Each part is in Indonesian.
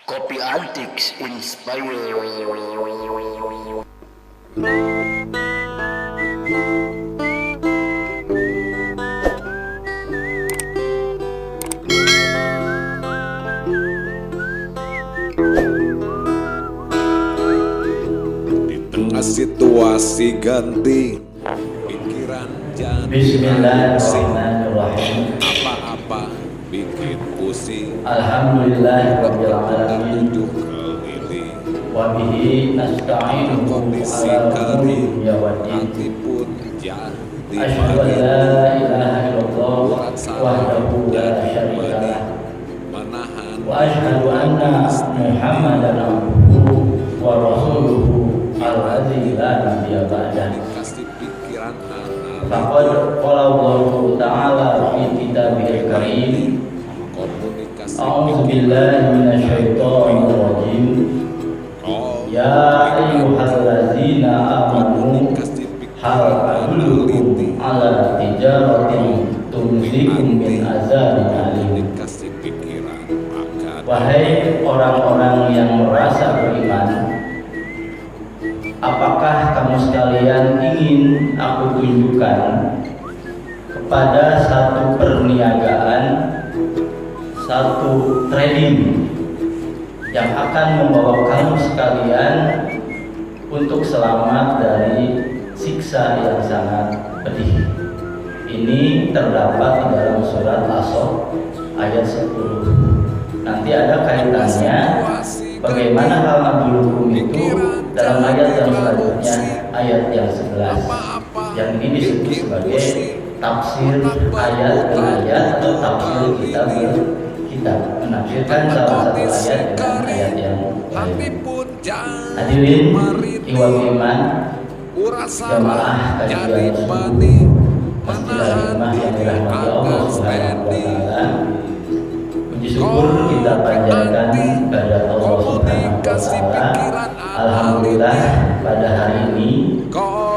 Kopi Antiques Inspire. Di tengah situasi ganti, pikiran jadi Bismillahirrahmanirrahim. apa-apa bikin pusing. Alhamdulillahirabbil alamin. Tujuh keliling Wa bihi nasta'inuhu kondisi ala kering, umuri yawadin. hati pun jadi Asyhadu an la ilaha illallah wahdahu la syarika lah. menahan Wa asyhadu anna Muhammadan abduhu wa rasuluhu alladzi la nabiyya ba'dah. dikasih pikiran anak Faqad qala Allahu ta'ala fi kitabihil karim. komunikasi A'udzu billahi minasyaitonir rajim. Ya ayyuhallazina amanu hal adullukum ala tijaratin tunjikum min azabin alim. dikasih pikiran agar Wahai orang-orang yang merasa beriman, apakah kamu sekalian ingin aku tunjukkan kepada satu perniagaan, satu trading yang akan membawa kamu sekalian untuk selamat dari siksa yang sangat pedih. Ini terdapat di dalam surat As-Saff ayat 10. Nanti ada kaitannya bagaimana hal madlukum itu dalam ayat yang selanjutnya, ayat yang 11. Yang ini disebut sebagai tafsir ayat per ayat atau tafsir kitab per kitab, menafsirkan salah satu ayat dengan ayat yang lain. Hadirin ikhwan iman, jamaah kajian subuh Masjid Al-Hikmah yang dirahmati Allah Subhanahu wa taala. Puji syukur kita panjatkan kepada Allah Subhanahu wa taala. Alhamdulillah pada hari ini,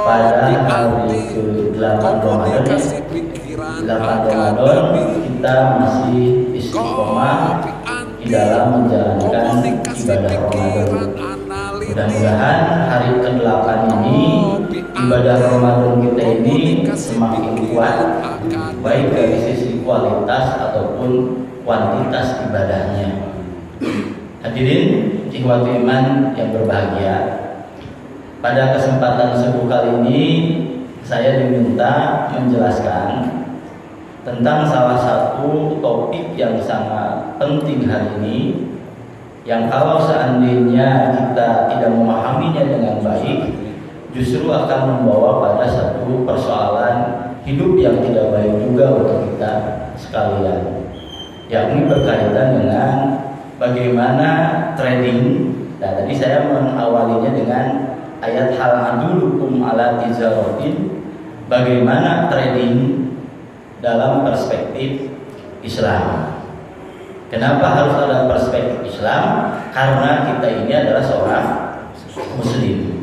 pada hari ke-8 Ramadan ya, 8 Ramadan kita masih istiqomah di dalam menjalankan ibadah Ramadan. Mudah-mudahan hari ke-8 ini ibadah Ramadan kita ini semakin kuat, baik dari sisi kualitas ataupun kuantitas ibadahnya. Hadirin ikhwati iman yang berbahagia, pada kesempatan subuh kali ini saya diminta menjelaskan tentang salah satu topik yang sangat penting hari ini, yang kalau seandainya kita tidak memahaminya dengan baik, justru akan membawa pada satu persoalan hidup yang tidak baik juga untuk kita sekalian, yakni berkaitan dengan bagaimana trading. Nah, tadi saya mengawalinya dengan ayat hal adullukum ala tijaratin, bagaimana trading dalam perspektif Islam. Kenapa harus ada perspektif Islam? Karena kita ini adalah seorang Muslim,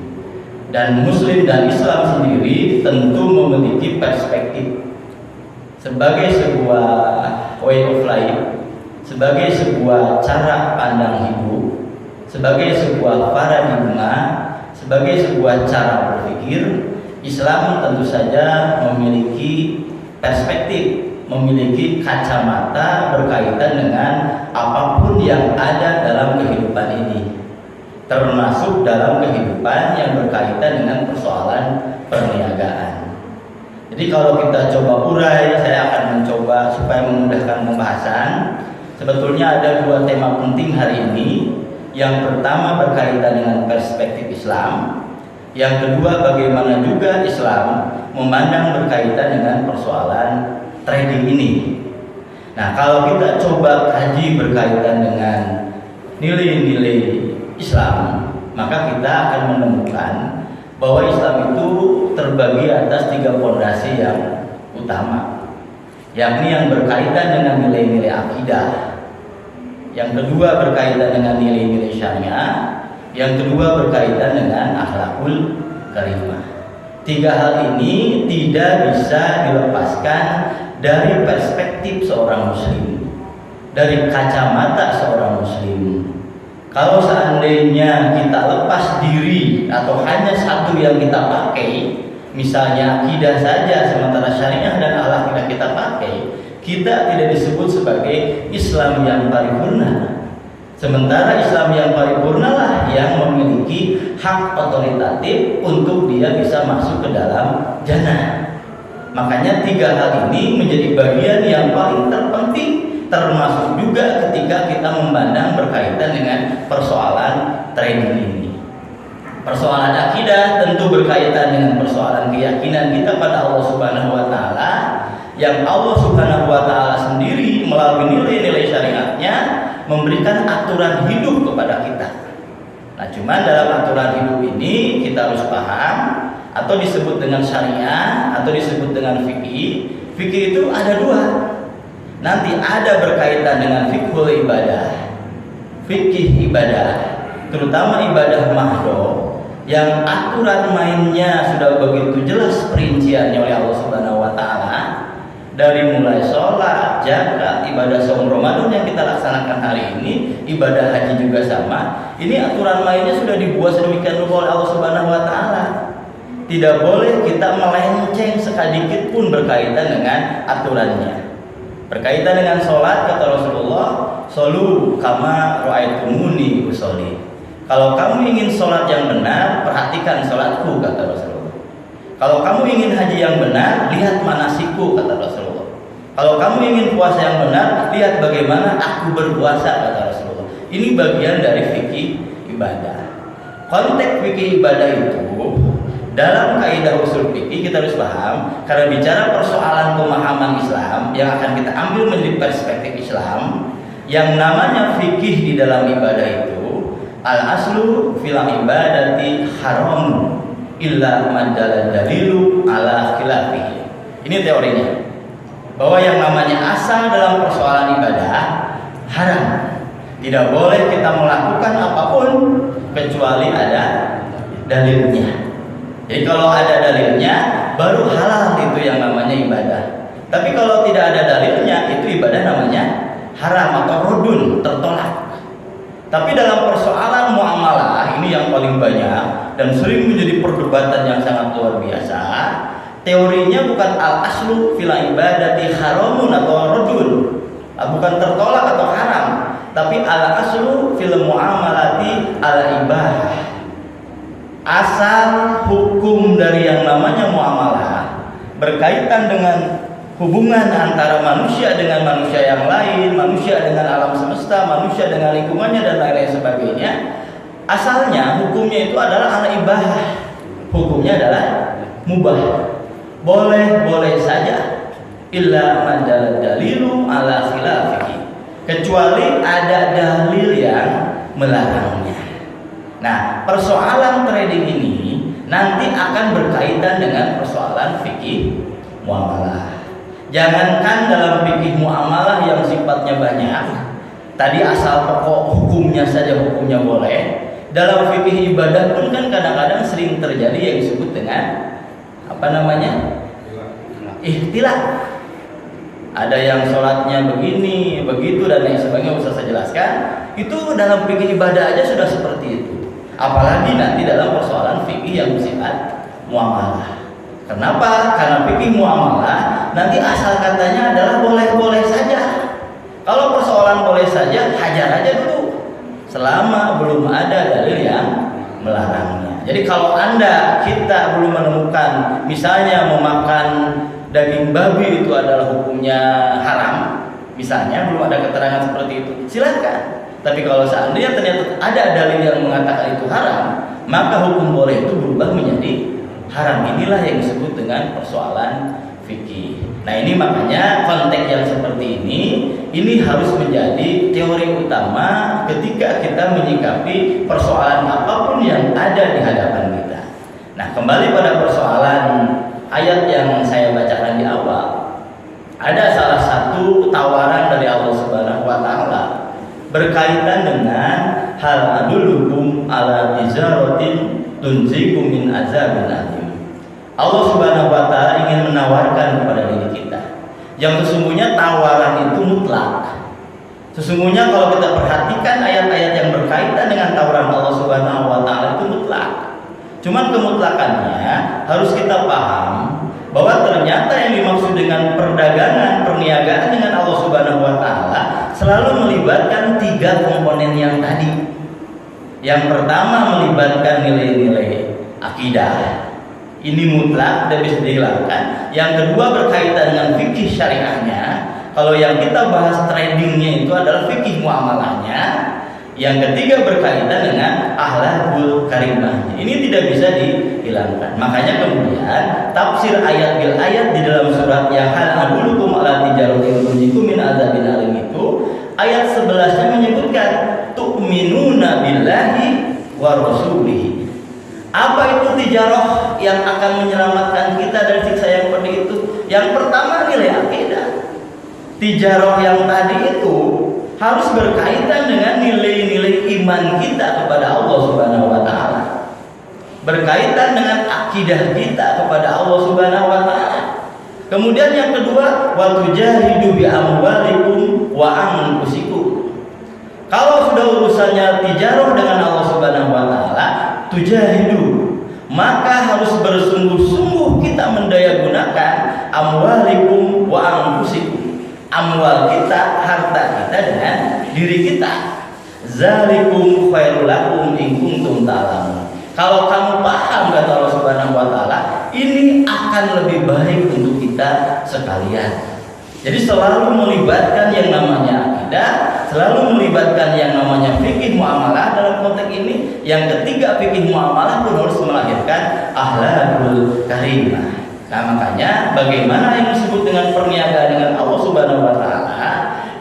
dan Muslim dan Islam sendiri tentu memiliki perspektif sebagai sebuah way of life, sebagai sebuah cara pandang hidup, sebagai sebuah paradigma, sebagai sebuah cara berpikir. Islam tentu saja memiliki perspektif, memiliki kacamata berkaitan dengan apapun yang ada dalam kehidupan ini, termasuk dalam kehidupan yang berkaitan dengan persoalan perniagaan. Jadi kalau kita coba urai, saya akan mencoba supaya memudahkan pembahasan. Sebetulnya ada dua tema penting hari ini. Yang pertama berkaitan dengan perspektif Islam. Yang kedua bagaimana juga Islam memandang berkaitan dengan persoalan trading ini. Nah, kalau kita coba kaji berkaitan dengan nilai-nilai Islam, maka kita akan menemukan bahwa Islam itu terbagi atas 3 fondasi yang utama, yakni yang berkaitan dengan nilai-nilai akidah, yang kedua berkaitan dengan nilai-nilai syariah, yang kedua berkaitan dengan akhlakul karimah. 3 hal ini tidak bisa dilepaskan dari perspektif seorang muslim, dari kacamata seorang muslim. Kalau seandainya kita lepas diri atau hanya satu yang kita pakai, misalnya akidah saja sementara syariah dan akhlak tidak kita pakai, kita tidak disebut sebagai Islam yang paripurna. Sementara Islam yang paripurna lah yang memiliki hak otoritatif untuk dia bisa masuk ke dalam jannah. Makanya tiga hal ini menjadi bagian yang paling terpenting, termasuk juga ketika kita memandang berkaitan dengan persoalan trading ini. Persoalan akidah tentu berkaitan dengan persoalan keyakinan kita pada Allah Subhanahu wa taala, yang Allah Subhanahu wa taala sendiri melalui nilai-nilai syariatnya memberikan aturan hidup kepada kita. Nah, cuman dalam aturan hidup ini kita harus paham, atau disebut dengan syariah atau disebut dengan fikih. Fikih itu ada dua. Nanti ada berkaitan dengan fiqhul ibadah, fikih ibadah, terutama ibadah mahdo, yang aturan mainnya sudah begitu jelas perinciannya oleh Allah Subhanahu wa taala, dari mulai sholat, zakat, ibadah saum Ramadan yang kita laksanakan hari ini, ibadah haji juga sama. Ini aturan mainnya sudah dibuat sedemikian rupa oleh Allah Subhanahu wa taala. Tidak boleh kita melenceng sekadikit pun berkaitan dengan aturannya. Berkaitan dengan sholat, kata Rasulullah, "Sholu kama ra'aitumuni usolli." Kalau kamu ingin sholat yang benar, perhatikan sholatku, kata Rasulullah. Kalau kamu ingin haji yang benar, lihat manasiku, kata Rasulullah. Kalau kamu ingin puasa yang benar, lihat bagaimana aku berpuasa, kata Rasulullah. Ini bagian dari fikih ibadah. Konteks fikih ibadah itu dalam kaidah usul fikih kita harus paham, karena bicara persoalan pemahaman Islam yang akan kita ambil menjadi perspektif Islam, yang namanya fikih di dalam ibadah itu al-aslu fil ibadati haram illa madalla dalilu ala khilafihi. Ini teorinya, bahwa yang namanya asal dalam persoalan ibadah haram. Tidak boleh kita melakukan apapun kecuali ada dalilnya. Jadi kalau ada dalilnya, baru halal itu yang namanya ibadah. Tapi kalau tidak ada dalilnya, itu ibadah namanya haram atau rodun, tertolak. Tapi dalam persoalan muamalah, ini yang paling banyak dan sering menjadi perdebatan yang sangat luar biasa. Teorinya bukan al-aslu fil ibadati haramun atau rodun, bukan tertolak atau haram, tapi al-aslu fil muamalati al-ibah. Asal hukum dari yang namanya muamalah berkaitan dengan hubungan antara manusia dengan manusia yang lain, manusia dengan alam semesta, manusia dengan lingkungannya dan lain-lain sebagainya. Asalnya hukumnya itu adalah al-ibah. Hukumnya adalah mubah. Boleh-boleh saja. Illa madal dalilu ala khilafihi. Kecuali ada dalil yang melarangnya. Nah, persoalan trading ini nanti akan berkaitan dengan persoalan fikih muamalah. Jangankan dalam fikih muamalah yang sifatnya banyak, tadi asal pokok hukumnya saja hukumnya boleh. Dalam fikih ibadah pun kan kadang-kadang sering terjadi yang disebut dengan ikhtilaf. Ada yang sholatnya begini, begitu dan lain sebagainya, usah saya jelaskan. Itu dalam fikih ibadah aja sudah seperti itu. Apalagi nanti dalam persoalan fikih yang bersifat muamalah. Kenapa? Karena fikih muamalah nanti asal katanya adalah boleh-boleh saja. Kalau persoalan boleh saja, hajar aja dulu selama belum ada dalil yang melarangnya. Jadi kalau kita belum menemukan misalnya memakan daging babi itu adalah hukumnya haram, misalnya belum ada keterangan seperti itu, silakan. Tapi kalau seandainya ternyata ada dalil yang mengatakan itu haram, maka hukum boleh itu berubah menjadi haram. Inilah yang disebut dengan persoalan fikih. Nah, ini makanya konteks yang seperti ini harus menjadi teori utama ketika kita menyikapi persoalan apapun yang ada di hadapan kita. Nah, kembali pada persoalan ayat yang saya bacakan di awal. Ada salah satu tawaran dari Allah Subhanahu wa taala berkaitan dengan hal adulukum ala tijaratin tunjikum min azabin alim. Allah Subhanahu wa taala ingin menawarkan kepada diri kita yang sesungguhnya tawaran itu mutlak. Sesungguhnya kalau kita perhatikan ayat-ayat yang berkaitan berkaitan dengan tauran Allah Subhanahu wa taala itu mutlak. Cuman kemutlakannya harus kita paham bahwa ternyata yang dimaksud dengan perdagangan, perniagaan dengan Allah Subhanahu wa taala selalu melibatkan 3 komponen yang tadi. Yang pertama melibatkan nilai-nilai akidah. Ini mutlak, tidak bisa dihilangkan. Yang kedua berkaitan dengan fikih syariahnya. Kalau yang kita bahas tradingnya itu adalah fikih muamalahnya. Yang ketiga berkaitan dengan akhlakul karimah. Ini tidak bisa dihilangkan. Makanya kemudian tafsir ayat bil ayat di dalam surat yang hal adulukum ala tijaratin tunjikum min adzabin alim itu ayat 11-nya menyebutkan tu'minuna billahi wa rasulihi. Apa itu tijarah yang akan menyelamatkan kita dari siksa yang pedih itu? Yang pertama nilai akidah. Tijarah yang tadi itu harus berkaitan dengan nilai-nilai iman kita kepada Allah Subhanahu wa taala. Berkaitan dengan akidah kita kepada Allah Subhanahu wa taala. Kemudian yang kedua, wa tujahidu bi amwalikum wa anfusikum. Kalau sudah urusannya tijarah dengan Allah Subhanahu wa taala, tujahidu, maka harus bersungguh-sungguh kita mendayagunakan amwalikum wa anfusikum. Amwal kita, harta kita dengan diri kita. Zalikum khairul lakum in kuntum ta'lamun. Kalau kamu paham kata Allah Subhanahu wa taala, ini akan lebih baik untuk kita sekalian. Jadi selalu melibatkan yang namanya akidah, selalu melibatkan yang namanya fikih muamalah dalam konteks ini. Yang ketiga fikih muamalah pun harus melahirkan akhlakul karimah. Nah makanya bagaimana yang disebut dengan perniagaan dengan Allah Subhanahu wa taala,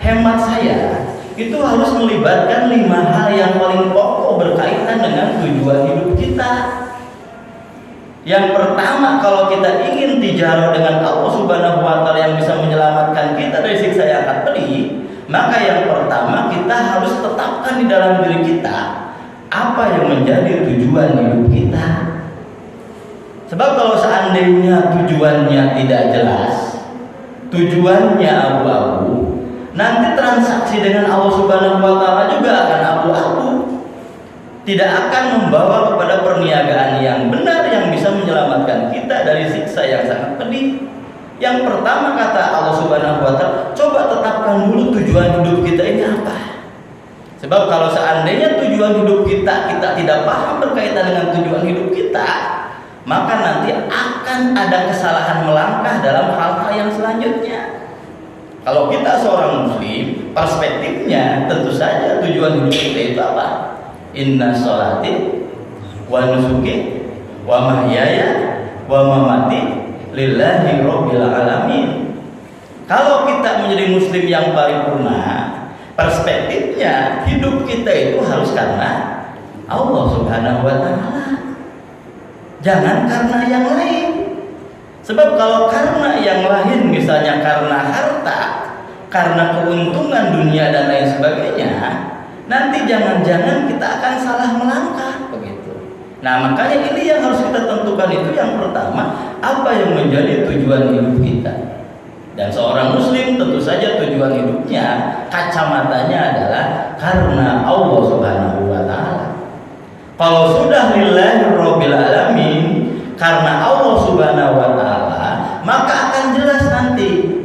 hemat saya itu harus melibatkan 5 hal yang paling pokok berkaitan dengan tujuan hidup kita. Yang pertama, kalau kita ingin tijarah dengan Allah Subhanahu wa taala yang bisa menyelamatkan kita dari siksa yang akan pedih, maka yang pertama kita harus tetapkan di dalam diri kita apa yang menjadi tujuan hidup kita. Sebab kalau seandainya tujuannya tidak jelas, tujuannya abu-abu, nanti transaksi dengan Allah Subhanahu wa taala juga akan abu-abu. Tidak akan membawa kepada perniagaan yang benar yang bisa menyelamatkan kita dari siksa yang sangat pedih. Yang pertama kata Allah Subhanahu wa taala, coba tetapkan dulu tujuan hidup kita ini apa. Sebab kalau seandainya tujuan hidup kita tidak paham berkaitan dengan tujuan hidup kita, maka nanti akan ada kesalahan melangkah dalam hal-hal yang selanjutnya. Kalau kita seorang muslim, perspektifnya tentu saja tujuan hidup kita itu apa? Inna sholati wa nusuki wa mahyaya wa mamati lillahi rabbil alamin. Kalau kita menjadi muslim yang paripurna, perspektifnya hidup kita itu harus karena Allah Subhanahu wa taala. Jangan karena yang lain. Sebab kalau karena yang lain, misalnya karena harta, karena keuntungan dunia dan lain sebagainya, nanti jangan-jangan kita akan salah melangkah begitu. Nah makanya ini yang harus kita tentukan itu yang pertama, apa yang menjadi tujuan hidup kita. Dan seorang muslim tentu saja tujuan hidupnya, kacamatanya adalah karena Allah Subhanahu wa taala. Kalau sudah lillahi rabbil alamin, karena Allah Subhanahu wa taala, maka akan jelas nanti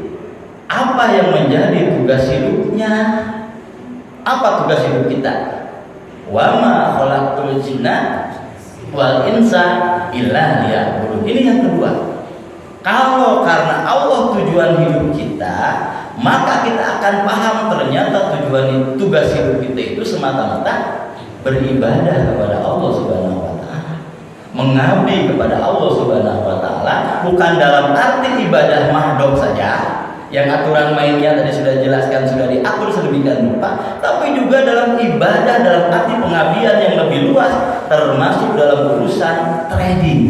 apa yang menjadi tugas hidupnya. Apa tugas hidup kita? Wa ma khalaqtul jinna wal insa illa liya'budun. Ini yang kedua. Kalau karena Allah tujuan hidup kita, maka kita akan paham ternyata tugas hidup kita itu semata-mata beribadah kepada Allah Subhanahu wa taala. Mengabdi kepada Allah Subhanahu wa taala bukan dalam arti ibadah mahdhaf saja, yang aturan mainnya tadi sudah jelaskan, sudah diatur sedemikian rupa, tapi juga dalam ibadah dalam arti pengabdian yang lebih luas, termasuk dalam urusan trading,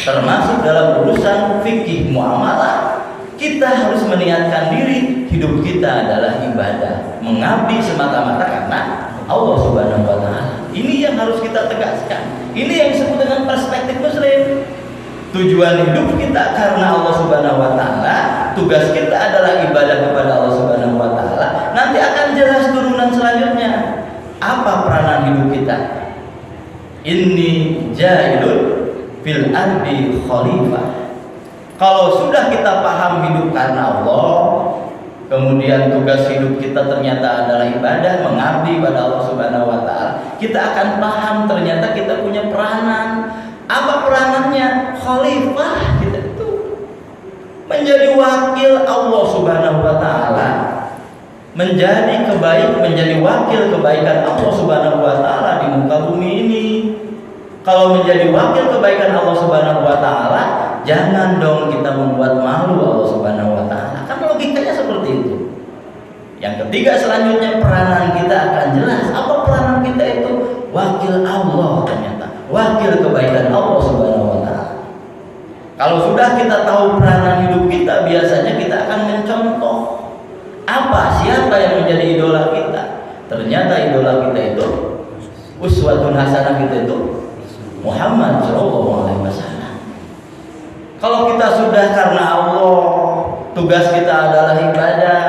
termasuk dalam urusan fikih muamalah. Kita harus meniatkan diri hidup kita adalah ibadah, mengabdi semata-mata karena Allah Subhanahu wa taala. Ini yang harus kita tegaskan. Ini yang disebut dengan perspektif muslim. Tujuan hidup kita karena Allah Subhanahu wa taala, tugas kita adalah ibadah kepada Allah Subhanahu wa taala. Nanti akan jelas turunan selanjutnya. Apa peranan hidup kita. Inni ja'ilun fil ardi khalifah. Kalau sudah kita paham hidup karena Allah, kemudian tugas hidup kita ternyata adalah ibadah, mengabdi pada Allah Subhanahu wa taala, kita akan paham ternyata kita punya peranan. Apa peranannya? Khalifah kita itu menjadi wakil Allah Subhanahu wa taala, menjadi wakil kebaikan Allah Subhanahu wa taala di muka bumi ini. Kalau menjadi wakil kebaikan Allah Subhanahu wa taala, jangan dong kita membuat malu Allah Subhanahu wa taala. Kan logikanya seperti itu. Yang ketiga selanjutnya, peranan kita akan jelas. Apa peranan kita itu? Wakil Allah ternyata. Wakil kebaikan Allah Subhanahu wa taala. Kalau sudah kita tahu peranan hidup kita, biasanya kita akan mencontoh siapa yang menjadi idola kita. Ternyata idola kita itu, uswatun hasanah kita itu Muhammad Shallallahu Alaihi Wasallam. Kalau kita sudah karena Allah, tugas kita adalah ibadah,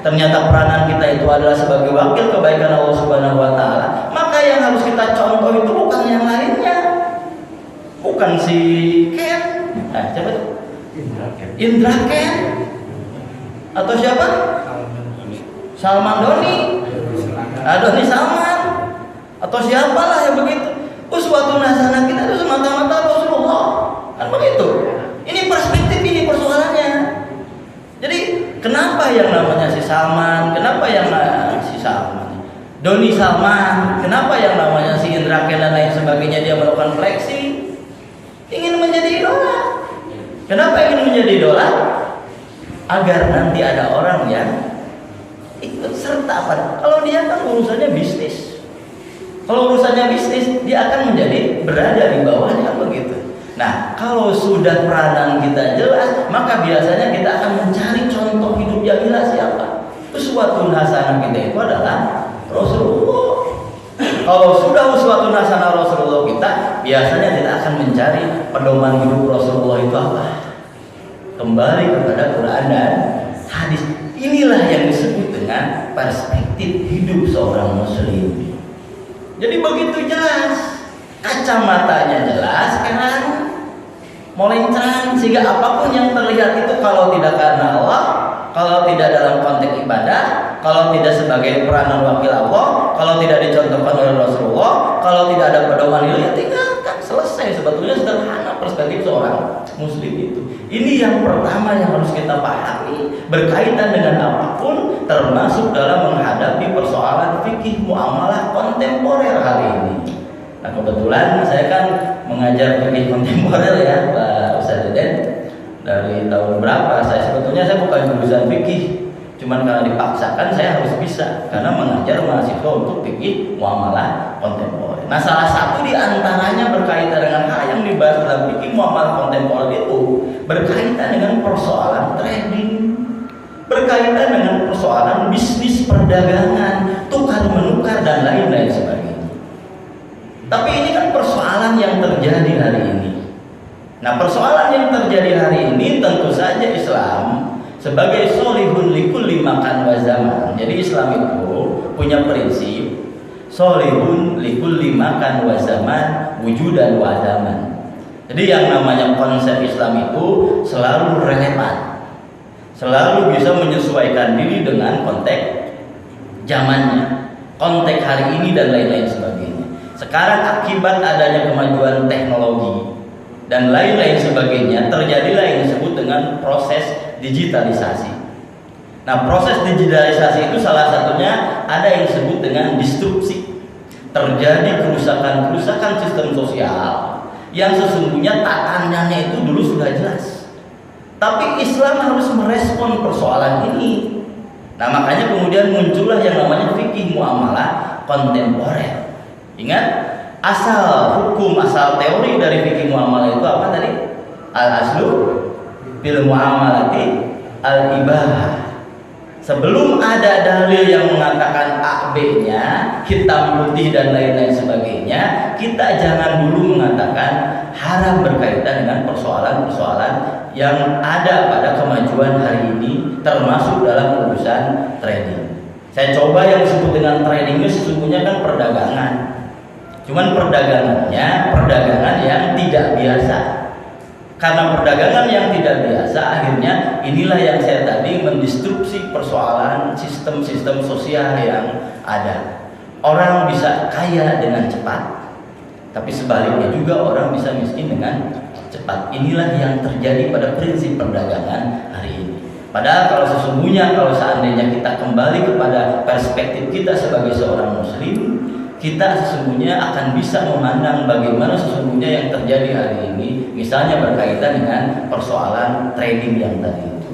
ternyata peranan kita itu adalah sebagai wakil kebaikan Allah Subhanahu Wa Taala, maka yang harus kita contoh itu bukan yang lainnya, bukan si Ken, siapa itu? Indra Ken, atau siapa? Salman Doni, Doni Salman, atau siapalah yang begitu. Uswatun hasanah kita itu semata-mata Rasulullah, kan begitu. Ini perspektif, ini persoalannya. Jadi kenapa yang namanya si Salman, kenapa yang si Salman, Doni Salman, kenapa yang namanya si Indra Ken dan lain sebagainya dia melakukan fleksi, ingin menjadi idola. Kenapa ingin menjadi idola? Agar nanti ada orang yang ikut serta pada. Kalau dia kan urusannya bisnis. Kalau urusannya bisnis, dia akan menjadi berada di bawahnya begitu. Nah, kalau sudah peranan kita jelas, maka biasanya kita akan mencari contoh hidup yang jelas siapa. Uswatun hasanah kita itu adalah Rasulullah. Kalau sudah uswatun hasanah Rasulullah kita, biasanya kita akan mencari pedoman hidup Rasulullah itu apa. Kembali kepada Quran dan hadis. Inilah yang disebut dengan perspektif hidup seorang muslim. Jadi begitu jelas, kacamatanya jelas, kan molencang, sehingga apapun yang terlihat itu kalau tidak karena Allah, kalau tidak dalam konteks ibadah, kalau tidak sebagai peranan wakil Allah, kalau tidak dicontohkan oleh Rasulullah, kalau tidak ada pedoman itu, ya tinggalkan, selesai. Sebetulnya sederhana perspektif seorang muslim itu. Ini yang pertama yang harus kita pahami berkaitan dengan apapun, termasuk dalam menghadapi persoalan fikih muamalah kontemporer hari ini. Nah, kebetulan saya kan mengajar fikih kontemporer ya, Pak Ustaz Deden. Dari tahun berapa? Saya bukan jurusan fikih, cuman karena dipaksakan saya harus bisa karena mengajar mahasiswa untuk fikih muamalah kontemporer. Nah, salah satu di antaranya berkaitan dengan hal yang dibahas dalam fikih muamalah kontemporer itu berkaitan dengan persoalan trading, berkaitan dengan persoalan bisnis perdagangan, tukar menukar dan lain-lain sebagainya. Tapi ini kan persoalan yang terjadi hari ini. Nah, persoalan yang terjadi hari ini tentu saja Islam sebagai solihun likulli makan wa zaman. Jadi Islam itu punya prinsip solihun likulli makan wa zaman, wujudan wa adaman. Jadi yang namanya konsep Islam itu selalu relevan, selalu bisa menyesuaikan diri dengan konteks zamannya, konteks hari ini dan lain-lain sebagainya. Sekarang akibat adanya kemajuan teknologi dan lain-lain sebagainya, terjadilah yang disebut dengan proses digitalisasi. Nah, proses digitalisasi itu salah satunya ada yang disebut dengan disrupsi. Terjadi kerusakan sistem sosial yang sesungguhnya tatanannya itu dulu sudah jelas. Tapi Islam harus merespon persoalan ini. Nah, makanya kemudian muncullah yang namanya fikih muamalah kontemporer. Ingat, asal hukum, asal teori dari fikih muamalah itu apa tadi? Al-aslu fil muamalati al-ibahah. Sebelum ada dalil yang mengatakan A, B-nya, hitam putih dan lain-lain sebagainya, kita jangan dulu mengatakan haram berkaitan dengan persoalan-persoalan yang ada pada kemajuan hari ini, termasuk dalam urusan trading. Saya coba yang disebut dengan trading itu sesungguhnya kan perdagangan. Cuman perdagangan yang tidak biasa. Karena perdagangan yang tidak biasa, akhirnya inilah yang saya tadi mendistrupsi persoalan sistem-sistem sosial yang ada. Orang bisa kaya dengan cepat, tapi sebaliknya juga orang bisa miskin dengan cepat. Inilah yang terjadi pada prinsip perdagangan hari ini. Padahal kalau seandainya kita kembali kepada perspektif kita sebagai seorang muslim, kita sesungguhnya akan bisa memandang bagaimana sesungguhnya yang terjadi hari ini, misalnya berkaitan dengan persoalan trading yang tadi itu.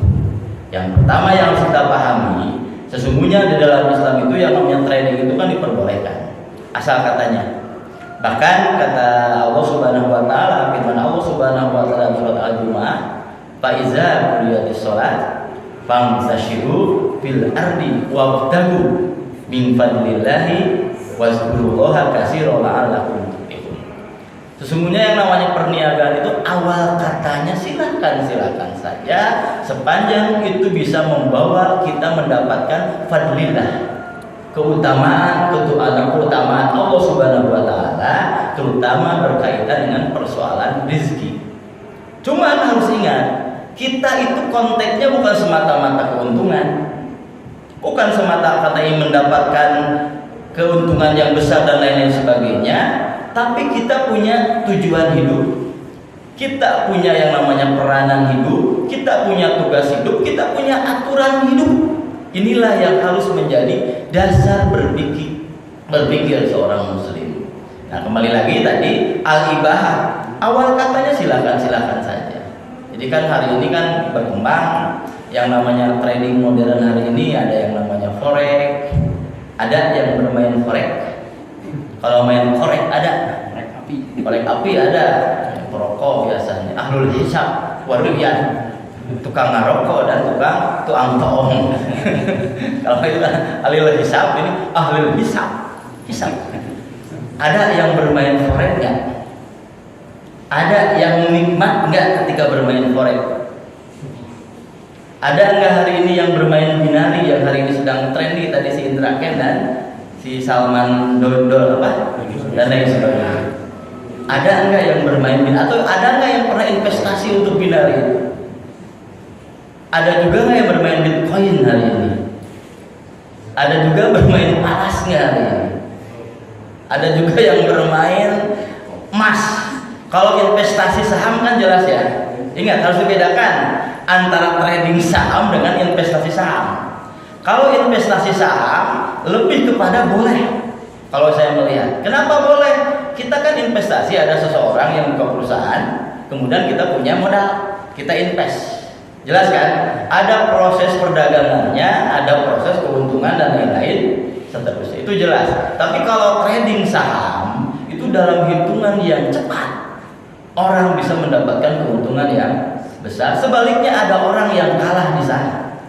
Yang pertama yang harus kita pahami, sesungguhnya di dalam Islam itu yang namanya trading itu kan diperbolehkan, asal katanya. Bahkan kata Allah Subhanahu wa taala, firman Allah Subhanahu wa taala surat Al-Jumu'ah, "Fa iza quliyatis shalah famtashiru fil ardi wabtagu min fadlillahi wazkurullaha katsiran la'allakum tuflihun." Sesungguhnya yang namanya perniagaan itu awal katanya silakan saja, sepanjang itu bisa membawa kita mendapatkan fadlillah, keutamaan Allah Subhanahu wa taala, terutama berkaitan dengan persoalan rezeki. Cuman harus ingat, kita itu konteksnya bukan semata-mata keuntungan, bukan semata-mata ingin mendapatkan keuntungan yang besar dan lain-lain sebagainya, tapi kita punya tujuan hidup, kita punya yang namanya peranan hidup, kita punya tugas hidup, kita punya aturan hidup. Inilah yang harus menjadi dasar berpikir seorang muslim. Nah, kembali lagi tadi al-ibahah, awal katanya silakan saja. Jadi kan hari ini kan berkembang yang namanya trading modern hari ini, ada yang namanya forex, ada yang bermain forex. Kalau main forex ada, forex api ada, perokok biasanya, ahlul hisab, waruyan, tukang ngarokok dan tukang toong. Kalau itu kan ahlul hisab, ini ahlul hisab. Ada yang bermain forex nggak? Ada yang nikmat nggak ketika bermain forex? Ada nggak hari ini yang bermain binari yang hari ini sedang trendy, tadi si Indra Ken dan si Salman Dodol dan lain sebagainya? Ada nggak yang bermain binari? Atau ada nggak yang pernah investasi untuk binari? Ada juga nggak yang bermain Bitcoin hari ini? Ada juga bermain palas nggak hari ini? Ada juga yang bermain emas. Kalau investasi saham kan jelas ya. Ingat, harus dibedakan antara trading saham dengan investasi saham. Kalau investasi saham lebih kepada boleh. Kalau saya melihat, kenapa boleh? Kita kan investasi, ada seseorang yang buka perusahaan, kemudian kita punya modal, kita invest. Jelas kan? Ada proses perdagangannya, ada proses keuntungan dan lain-lain seterusnya. Itu jelas. Tapi kalau trading saham itu dalam hitungan yang cepat, orang bisa mendapatkan keuntungan yang besar. Sebaliknya ada orang yang kalah di sana.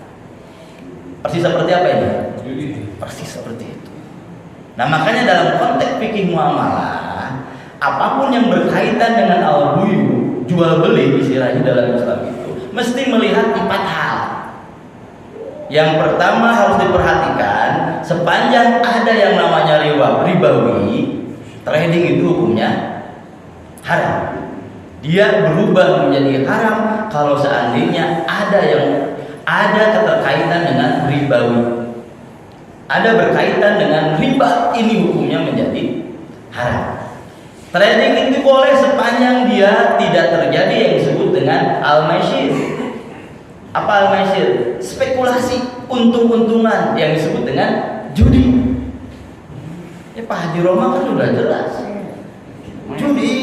Persis seperti apa ini? Persis seperti itu. Nah, makanya dalam konteks fikih muamalah, apapun yang berkaitan dengan al-buyu, jual beli istilahnya dalam Islam itu, mesti melihat 4 hal. Yang pertama harus diperhatikan, sepanjang ada yang namanya ribawi, trading itu hukumnya haram. Dia berubah menjadi haram kalau seandainya ada keterkaitan dengan ribawi, ada berkaitan dengan riba, ini hukumnya menjadi haram. Trading itu boleh sepanjang dia tidak terjadi yang disebut dengan al-maisir. Apa al-maisir? Spekulasi, untung-untungan yang disebut dengan judi. Ya Pak Haji Roma kan sudah jelas. Judi.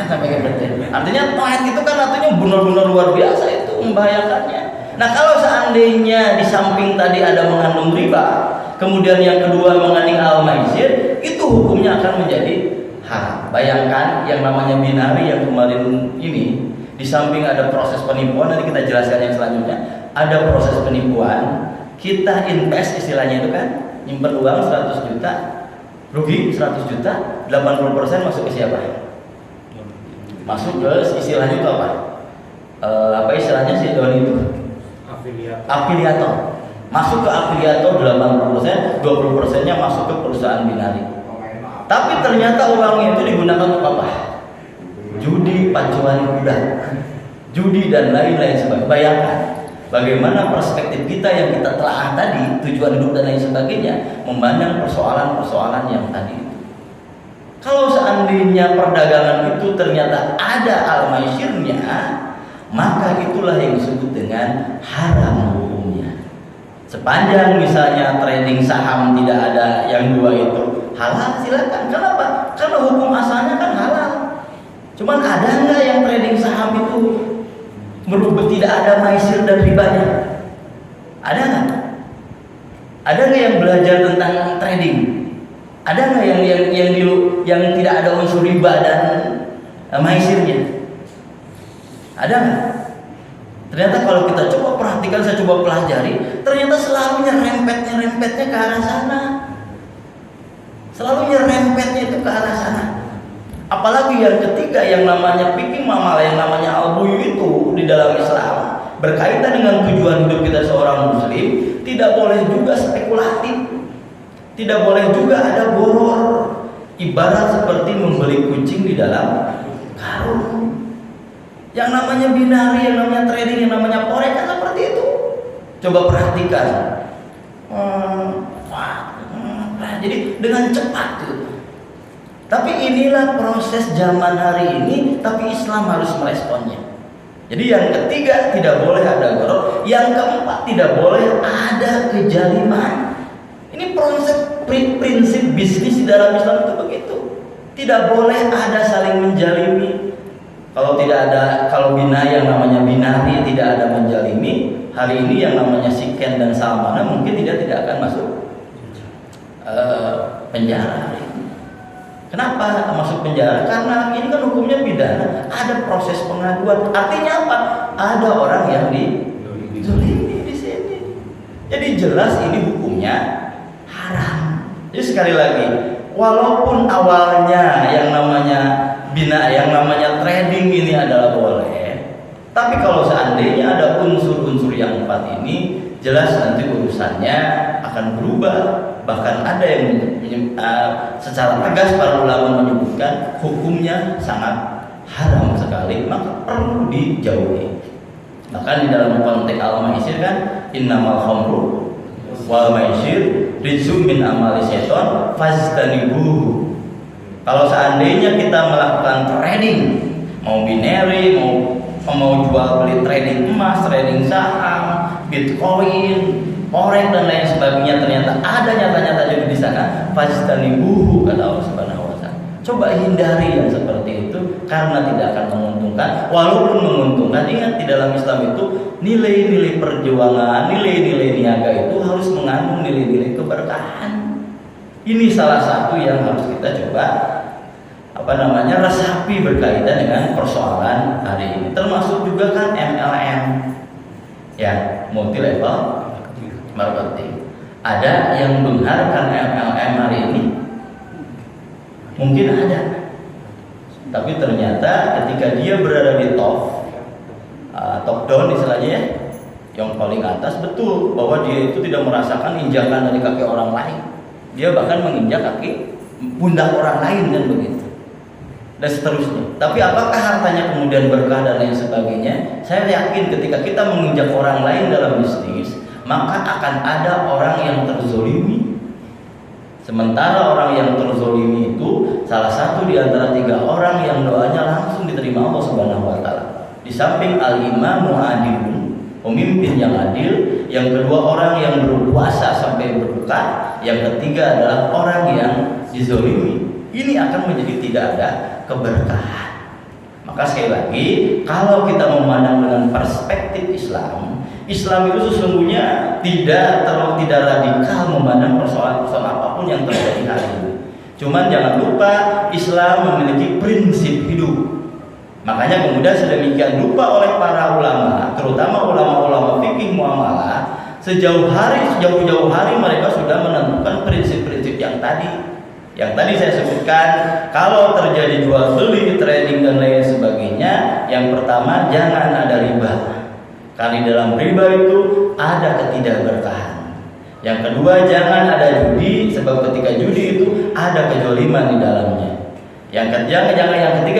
Sampai berarti. Artinya toat itu kan artinya benar-benar luar biasa, itu membahayakannya. Nah, kalau seandainya di samping tadi ada mengandung riba, kemudian yang kedua mengandung al-maisir, itu hukumnya akan menjadi haram. Bayangkan yang namanya binari yang kemarin ini, di samping ada proses penipuan, nanti kita jelaskan yang selanjutnya, ada proses penipuan, kita invest istilahnya itu kan, nyimpen uang 100 juta, rugi 100 juta, 80% masuk ke siapa? Masuk ke istilahnya itu apa? Apa istilahnya si Doni itu? Afiliator. Masuk ke afiliator 80%, 20%-nya masuk ke perusahaan binari. Tapi ternyata uangnya itu digunakan untuk apa? Judi, pacuan kuda, judi dan lain-lain sebagainya. Bayangkan bagaimana perspektif kita yang kita telah tadi, tujuan hidup dan lain sebagainya, memandang persoalan-persoalan yang tadi itu. Kalau seandainya perdagangan itu ternyata ada al-maisirnya, maka itulah yang disebut dengan haram hukumnya. Sepanjang misalnya trading saham tidak ada yang dua itu, halal silakan. Kenapa? Karena hukum asalnya kan halal. Cuman ada nggak yang trading saham itu merubah tidak ada maisir dan ribanya? Ada nggak? Ada nggak yang belajar tentang trading? Ada nggak yang tidak ada unsur riba dan maisirnya? Ada nggak? Ternyata kalau kita coba perhatikan, saya coba pelajari, ternyata selalu rempetnya ke arah sana. Selalu rempetnya itu ke arah sana. Apalagi yang ketiga yang namanya fikih muamalah, yang namanya al-buyu itu di dalam Islam berkaitan dengan tujuan hidup kita seorang muslim, tidak boleh juga spekulatif. Tidak boleh juga ada boror. Ibarat seperti membeli kucing di dalam karung. Yang namanya binari, yang namanya trading, yang namanya forex kan seperti itu. Coba perhatikan. Jadi dengan cepat tuh. Tapi inilah proses zaman hari ini, tapi Islam harus meresponnya. Jadi yang ketiga tidak boleh ada goror, yang keempat tidak boleh ada kejaliman. Ini prinsip bisnis di dalam Islam itu begitu. Tidak boleh ada saling menjalimi. Kalau tidak ada, kalau yang namanya binari tidak ada menjalimi, hari ini yang namanya Siken dan Salmana mungkin tidak akan masuk penjara. Kenapa masuk penjara? Karena ini kan hukumnya pidana, ada proses pengaduan. Artinya apa? Ada orang yang dizalimi di sini. Jadi jelas ini hukumnya haram. Jadi sekali lagi, walaupun awalnya yang namanya yang namanya trading ini adalah boleh, tapi kalau seandainya ada unsur-unsur yang empat ini, jelas nanti urusannya akan berubah. Bahkan ada yang secara tegas para ulama menyebutkan hukumnya sangat haram sekali, maka perlu dijauhi. Bahkan di dalam konteks al-maisir kan, innamal khamru wal maisir rijzum min amali syaiton fajtanibuhu. Kalau seandainya kita melakukan trading, mau binary, mau jual beli trading emas, trading saham, bitcoin, forex dan lain sebagainya, ternyata ada nyata-nyata jadi di sana, fajtanibuhu kata Allah Subhanahu wa taala. Coba hindari yang seperti itu karena tidak akan menguntungkan. Walaupun menguntungkan, ingat di dalam Islam itu nilai-nilai perjuangan, nilai-nilai niaga itu harus mengandung nilai-nilai keberkahan. Ini salah satu yang harus kita coba resapi berkaitan dengan persoalan hari ini. Termasuk juga kan MLM, ya, multi level marketing. Ada yang mengharapkan MLM hari ini? Mungkin ada. Tapi ternyata ketika dia berada di top down istilahnya ya, yang paling atas, betul bahwa dia itu tidak merasakan injakan dari kaki orang lain. Dia bahkan menginjak kaki pundak orang lain dan begitu. Dan seterusnya. Tapi apakah hartanya kemudian berkah dan lain sebagainya? Saya yakin ketika kita menginjak orang lain dalam bisnis, maka akan ada orang yang terzolimi. Sementara orang yang terzolimi itu salah satu di antara 3 orang yang doanya langsung diterima Allah Subhanahu wa taala. Di samping al-imamu adilun, pemimpin yang adil, yang kedua orang yang berpuasa sampai berbuka, yang ketiga adalah orang yang dizolimi. Ini akan menjadi tidak ada keberkahan. Maka sekali lagi, kalau kita memandang dengan perspektif Islam itu sesungguhnya tidak radikal memandang persoalan apapun yang terjadi hari ini. Cuman jangan lupa Islam memiliki prinsip hidup. Makanya kemudian sedemikian rupa oleh para ulama, terutama ulama-ulama fikih muamalah, sejauh-jauh hari mereka sudah menentukan prinsip-prinsip yang tadi. Yang tadi saya sebutkan, kalau terjadi jual beli, trading dan lain sebagainya, yang pertama jangan ada riba. Karena dalam riba itu ada ketidakberkahan. Yang kedua, jangan ada judi, sebab ketika judi itu ada kezaliman di dalamnya. Yang ketiga,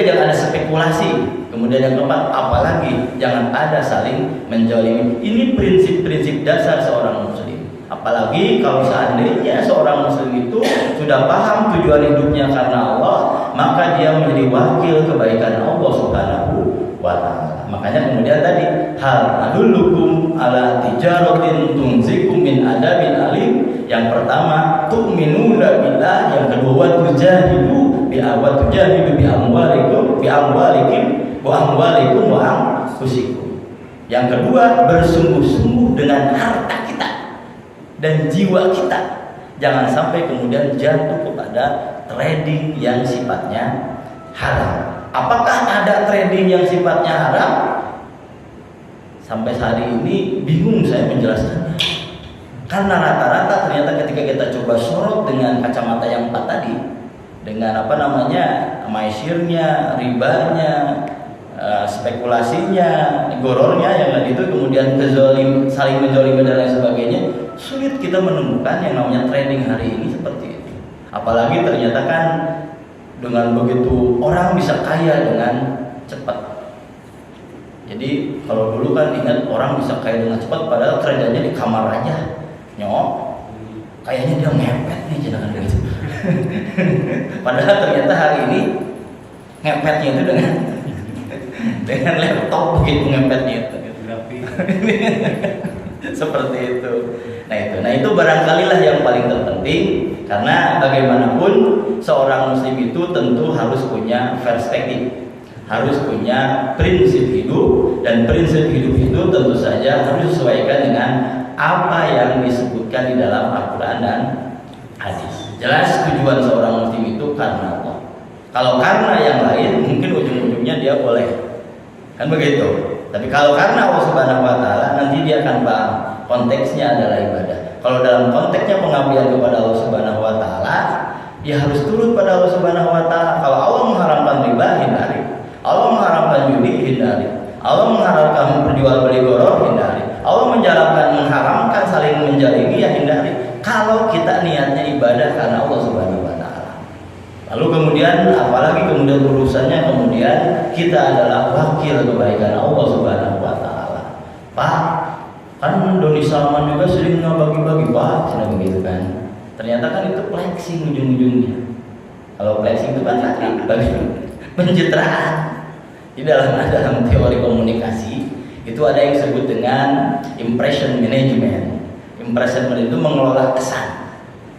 jangan ada spekulasi. Kemudian yang keempat, apalagi jangan ada saling menjolimi. Ini prinsip-prinsip dasar seorang muslim. Apalagi kalau seandainya seorang muslim itu sudah paham tujuan hidupnya karena Allah, maka dia menjadi wakil kebaikan Allah Subhanahu wa ta'ala. Makanya kemudian tadi, hal adullukum ala tijaratin tunzikum min adabin alim. Yang pertama, tu'minuna billah. Yang kedua, tujahidu bi amwalikum wa anfusikum. Yang kedua, bersungguh-sungguh dengan harta kita dan jiwa kita. Jangan sampai kemudian jatuh kepada trading yang sifatnya haram. Apakah ada trading yang sifatnya haram? Sampai hari ini bingung saya menjelaskannya. Karena rata-rata ternyata ketika kita coba sorot dengan kacamata yang empat tadi, dengan maisirnya, ribanya, spekulasinya, gorornya, yang itu kemudian saling menzolim dan lain sebagainya, sulit kita menemukan yang namanya trading hari ini seperti itu. Apalagi ternyata kan dengan begitu orang bisa kaya dengan cepat. Jadi kalau dulu kan ingat orang bisa kaya dengan cepat, padahal kerjanya di kamar aja, nyok. Kayaknya dia ngepet nih, jangan begitu. Padahal ternyata hari ini ngepetnya itu dengan laptop begitu ngepetnya itu. Seperti itu. Nah itu barangkali lah yang paling terpenting, karena bagaimanapun seorang muslim itu tentu harus punya perspektif, harus punya prinsip hidup, dan prinsip hidup itu tentu saja harus disesuaikan dengan apa yang disebutkan di dalam Al-Quran dan hadis. Jelas tujuan seorang muslim itu karena Allah. Kalau karena yang lain mungkin ujung-ujungnya dia boleh, kan begitu. Tapi kalau karena Allah Subhanahu wa ta'ala, nanti dia akan paham konteksnya adalah ibadah. Kalau dalam konteksnya pengabdian kepada Allah Subhanahu wa ta'ala, ya harus turut pada Allah Subhanahu wa ta'ala. Kalau Allah mengharamkan riba, hindari. Allah mengharamkan judi, hindari. Allah mengharamkan perjualbelian goror, hindari. Allah mengharamkan saling menjalimi, ya hindari. Kalau kita niatnya ibadah karena Allah Subhanahu wa ta'ala. Lalu kemudian apalagi kemudian urusannya kemudian kita adalah wakil kebaikan Allah Subhanahu wa ta'ala. Pak, kan Doni Salman juga sering bagi-bagi, Pak, cina begitu kan. Ternyata kan itu flexing ujung-ujungnya. Kalau flexing itu kan bagi pencitraan. Di dalam teori komunikasi itu ada yang disebut dengan impression management. Impression management itu mengelola kesan.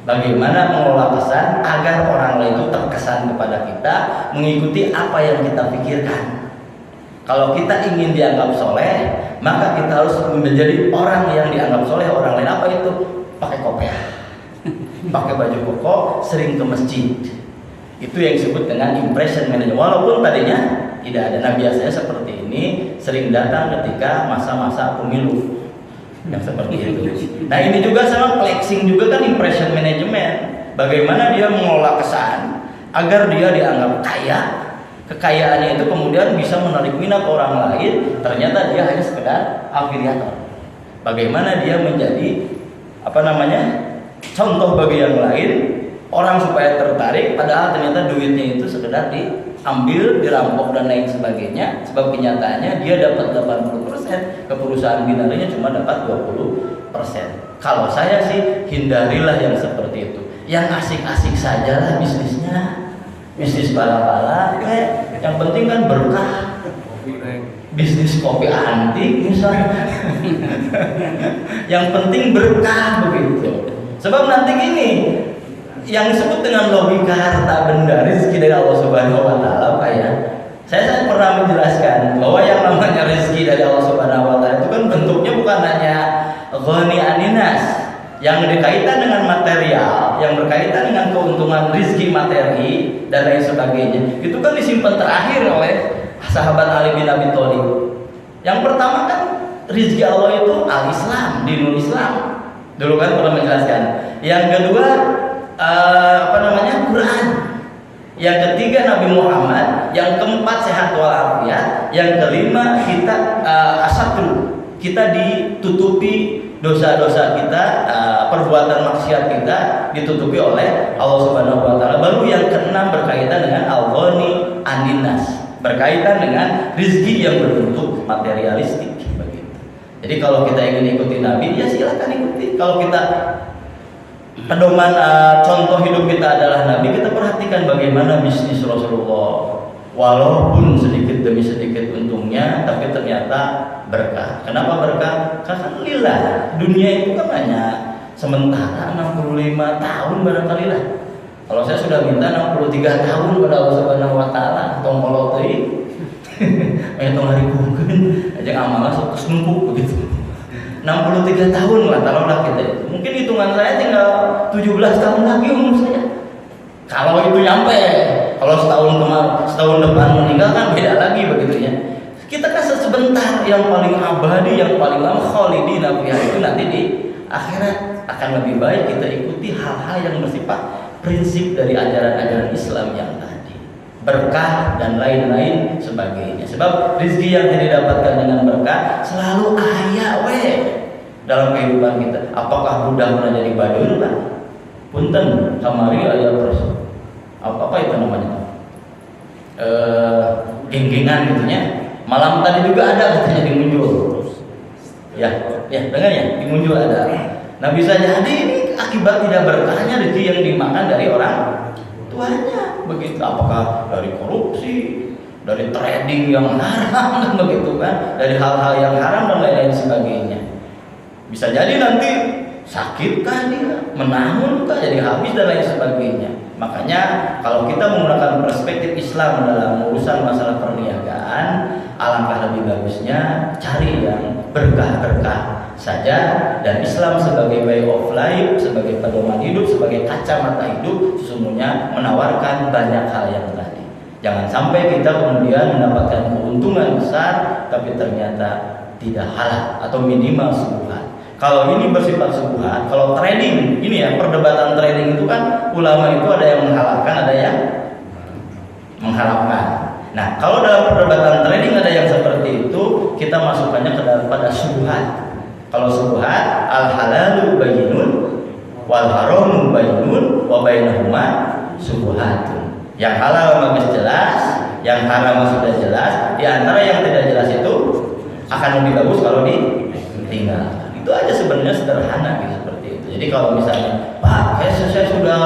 Bagaimana mengelola kesan agar orang lain itu terkesan kepada kita, mengikuti apa yang kita pikirkan. Kalau kita ingin dianggap soleh, maka kita harus menjadi orang yang dianggap soleh orang lain. Apa itu? Pakai kopiah, pakai baju koko, sering ke masjid. Itu yang disebut dengan impression management. Walaupun tadinya tidak ada. Nah biasanya seperti ini sering datang ketika masa-masa pemilu yang seperti itu. Nah ini juga sama flexing juga kan impression management. Bagaimana dia mengelola kesan agar dia dianggap kaya. Kekayaannya itu kemudian bisa menarik minat orang lain. Ternyata dia hanya sekedar afiliator. Bagaimana dia menjadi contoh bagi yang lain, orang supaya tertarik, padahal ternyata duitnya itu sekedar diambil, dirampok dan lain sebagainya. Sebab kenyataannya dia dapat 80%, ke perusahaan binarnya cuma dapat 20%. Kalau saya sih hindarilah yang seperti itu. Yang asik-asik sajalah bisnisnya. Bisnis bala-bala, yang penting kan berkah. Bisnis kopi antik misalnya. Yang penting berkah begitu. Sebab nanti gini, yang disebut dengan logika harta benda rezeki dari Allah Subhanahu wa ta'ala, Pak ya. Saya pernah menjelaskan bahwa yang namanya rezeki dari Allah Subhanahu wa ta'ala itu kan bentuknya bukan hanya ghani aninas yang berkaitan dengan material, yang berkaitan dengan keuntungan rezeki materi dan lain sebagainya. Itu kan disimpan terakhir oleh sahabat Ali bin Abi Thalib. Yang pertama kan rezeki Allah itu al-Islam, dinul Islam. Dulu kan pernah menjelaskan. Yang kedua Quran. Yang ketiga Nabi Muhammad. Yang keempat sehat walafiat. Yang kelima kita asatru. Kita ditutupi dosa-dosa kita, perbuatan maksiat kita ditutupi oleh Allah Subhanahu wa taala. Baru yang keenam berkaitan dengan al-ghani anin nas, berkaitan dengan rizki yang berbentuk materialistik begitu. Jadi kalau kita ingin ikuti Nabi, ya silakan ikuti. Kalau kita pedoman contoh hidup kita adalah Nabi, kita perhatikan bagaimana bisnis Rasulullah. Walaupun sedikit demi sedikit untungnya, tapi ternyata berkah. Kenapa berkah? Karena lillah. Dunia itu kan hanya sementara 65 tahun barangkali lah. Kalau saya sudah minta 63 tahun pada Allah Subhanahu wa taala, tongkol teuing. Menghitung hari mungkin aja amalan satu numpuk begitu. 63 tahun lah taruhlah kita. Mungkin hitungan saya tinggal 17 tahun lagi umur saya. Kalau itu nyampe, kalau setahun depan meninggal kan beda lagi begitu ya. Kita kan sebentar, yang paling abadi, yang paling lama khalidina fiha itu nanti di akhirat. Akan lebih baik kita ikuti hal-hal yang bersifat prinsip dari ajaran-ajaran Islam yang tadi, berkah dan lain-lain sebagainya. Sebab rezeki yang tidak didapatkan dengan berkah selalu aya dalam kehidupan kita. Apakah budak pernah jadi badur kan? Punten kamari aya terus. Apa itu namanya? Geng-gengan gitunya. Malam tadi juga ada katanya di muncul. Ya, dengar ya, di muncul ada. Nah bisa jadi ini akibat tidak berkahnya rezeki yang dimakan dari orang tuanya. Begitu, apakah dari korupsi, dari trading yang haram dan begitu kan, dari hal-hal yang haram dan lain-lain sebagainya. Bisa jadi nanti sakit kan dia, menahun kan, jadi habis dan lain sebagainya. Makanya kalau kita menggunakan perspektif Islam dalam urusan masalah perniagaan, alangkah lebih bagusnya cari yang berkah-berkah saja, dan Islam sebagai way of life, sebagai pedoman hidup, sebagai kacamata hidup sesungguhnya menawarkan banyak hal yang tadi. Jangan sampai kita kemudian mendapatkan keuntungan besar tapi ternyata tidak halal atau minimal subhat. Kalau ini bersifat subhat, kalau trading ini ya, perdebatan trading itu kan ulama itu ada yang menghalalkan, ada yang mengharamkan. Nah, kalau dalam perdebatan trading ada yang seperti itu, kita masukkannya kepada subhat. Kalau subhat, al halalu bayyinun wal haramu bayyinun wa bainahuma subhatun. Yang halal bagus jelas, yang haram sudah jelas. Di antara yang tidak jelas itu akan lebih bagus kalau ditinggal. Itu aja sebenarnya sederhana gitu, seperti itu. Jadi kalau misalnya, Pak, saya sudah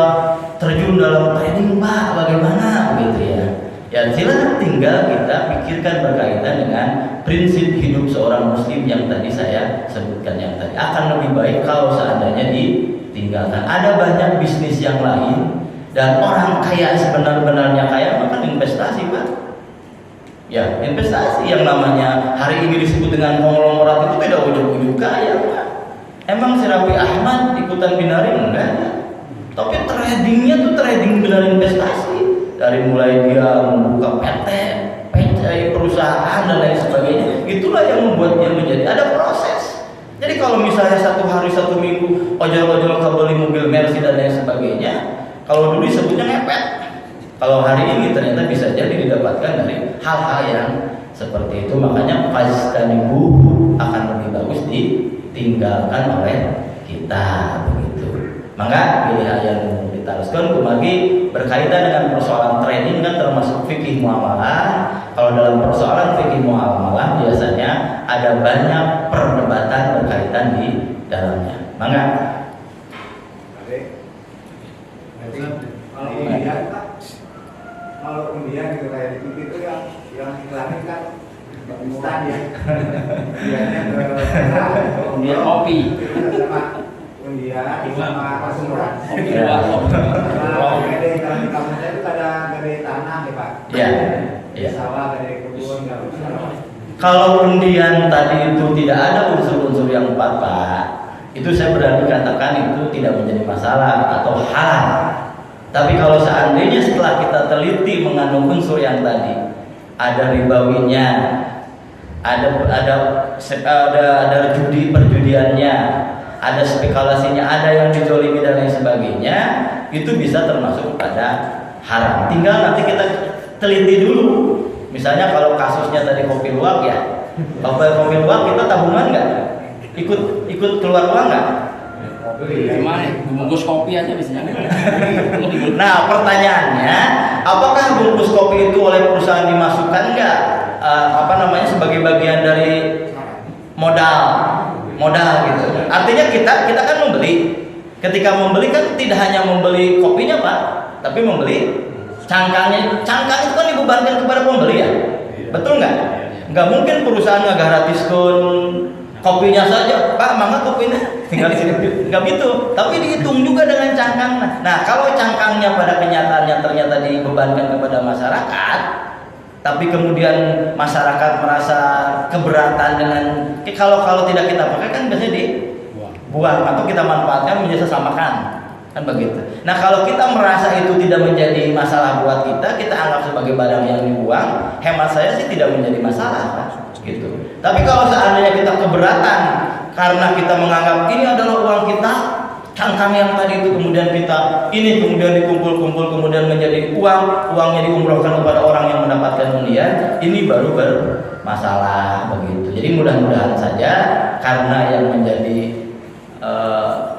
terjun dalam trading, Pak, bagaimana begitu ya? Ya silakan, tinggal kita pikirkan berkaitan dengan prinsip hidup seorang muslim yang tadi saya sebutkan yang tadi. Akan lebih baik kalau seandainya ditinggalkan. Ada banyak bisnis yang lain, dan orang kaya sebenar-benarnya kaya makan investasi, Pak. Ya, investasi yang namanya hari ini disebut dengan konglomerat itu tidak ujug-ujug kaya, Pak. Emang si Raffi Ahmad ikutan binari enggak? Tapi tradingnya tuh trading benar investasi. Dari mulai dia membuka PT, perusahaan dan lain sebagainya. Itulah yang membuat dia menjadi ada proses. Jadi kalau misalnya satu hari satu minggu ojol-ojol beli mobil Mercy dan lain sebagainya, kalau dulu disebutnya ngepet. Kalau hari ini ternyata bisa jadi didapatkan dari hal-hal yang seperti itu. Makanya fajtanibu akan lebih bagus ditinggalkan oleh kita begitu. Maka pilihan yang diteruskan kembali berkaitan dengan persoalan trading kan termasuk fikih muamalah. Kalau dalam persoalan fikih muamalah biasanya ada banyak perdebatan berkaitan di dalamnya. Maka kalau undian gitu kayak di TV itu yang iklanin kan instan ya. Undian kopi. Sama undian sama pasuran. Kalau di kampung saya itu ada gede tanah ya Pak. Iya. Sawah gede kebun gitu. Kalau undian tadi itu tidak ada unsur-unsur yang empat, Pak, itu saya berani katakan itu tidak menjadi masalah atau halal. Tapi kalau seandainya setelah kita teliti mengandung unsur yang tadi, ada ribawinya, ada judi perjudiannya, ada spekulasinya, ada yang dizolimi dan lain sebagainya, itu bisa termasuk pada haram. Tinggal nanti kita teliti dulu. Misalnya kalau kasusnya tadi kopi luwak ya, kopi luwak kita tabungan nggak? ikut keluar uang nggak? Gimana? Bungkus kopi aja bisa. Nah, pertanyaannya, apakah bungkus kopi itu oleh perusahaan dimasukkan nggak? Sebagai bagian dari modal gitu. Artinya kita kan membeli. Ketika membeli kan tidak hanya membeli kopinya Pak, tapi membeli cangkangnya. Cangkang itu kan dibebankan kepada pembeli ya, betul nggak? Nggak mungkin perusahaan nggak gratiskun kopinya saja, Pak, mangga kopinya tinggal di sini. Nggak gitu, tapi dihitung juga dengan cangkang. Nah, kalau cangkangnya pada kenyataannya ternyata dibebankan kepada masyarakat, tapi kemudian masyarakat merasa keberatan dengan kalau tidak kita pakai kan biasanya dibuang atau kita manfaatkan menjadi sesamakan, kan begitu. Nah, kalau kita merasa itu tidak menjadi masalah buat kita anggap sebagai barang yang dibuang, hemat saya sih tidak menjadi masalah, Pak, gitu. Tapi kalau seandainya kita keberatan karena kita menganggap ini adalah uang kita, cangkang yang tadi itu kemudian kemudian dikumpul-kumpul kemudian menjadi uangnya diumrohkan kepada orang yang mendapatkan undian, ini baru bermasalah begitu. Jadi mudah-mudahan saja karena yang menjadi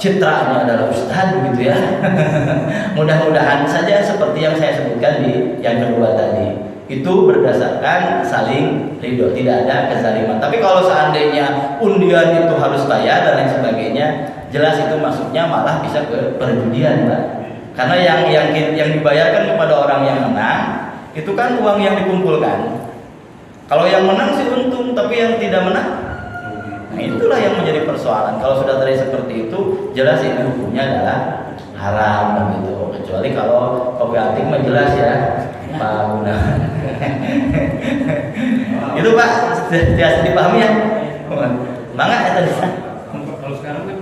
citranya adalah Ustadz begitu ya. Mudah-mudahan saja seperti yang saya sebutkan di yang kedua tadi, itu berdasarkan saling ridho, tidak ada kezaliman. Tapi kalau seandainya undian itu harus bayar dan lain sebagainya, jelas itu masuknya malah bisa ke perjudian, Pak. Karena yang dibayarkan kepada orang yang menang itu kan uang yang dikumpulkan. Kalau yang menang sih untung, tapi yang tidak menang, nah itulah yang menjadi persoalan. Kalau sudah terjadi seperti itu, jelas ini hukumnya adalah haram begitu. Kecuali kalau kopi antik mah jelas ya, Pak Guna. Itu Pak, jelas dipahami ya. Semangat ya tadi. Kalau sekarang kan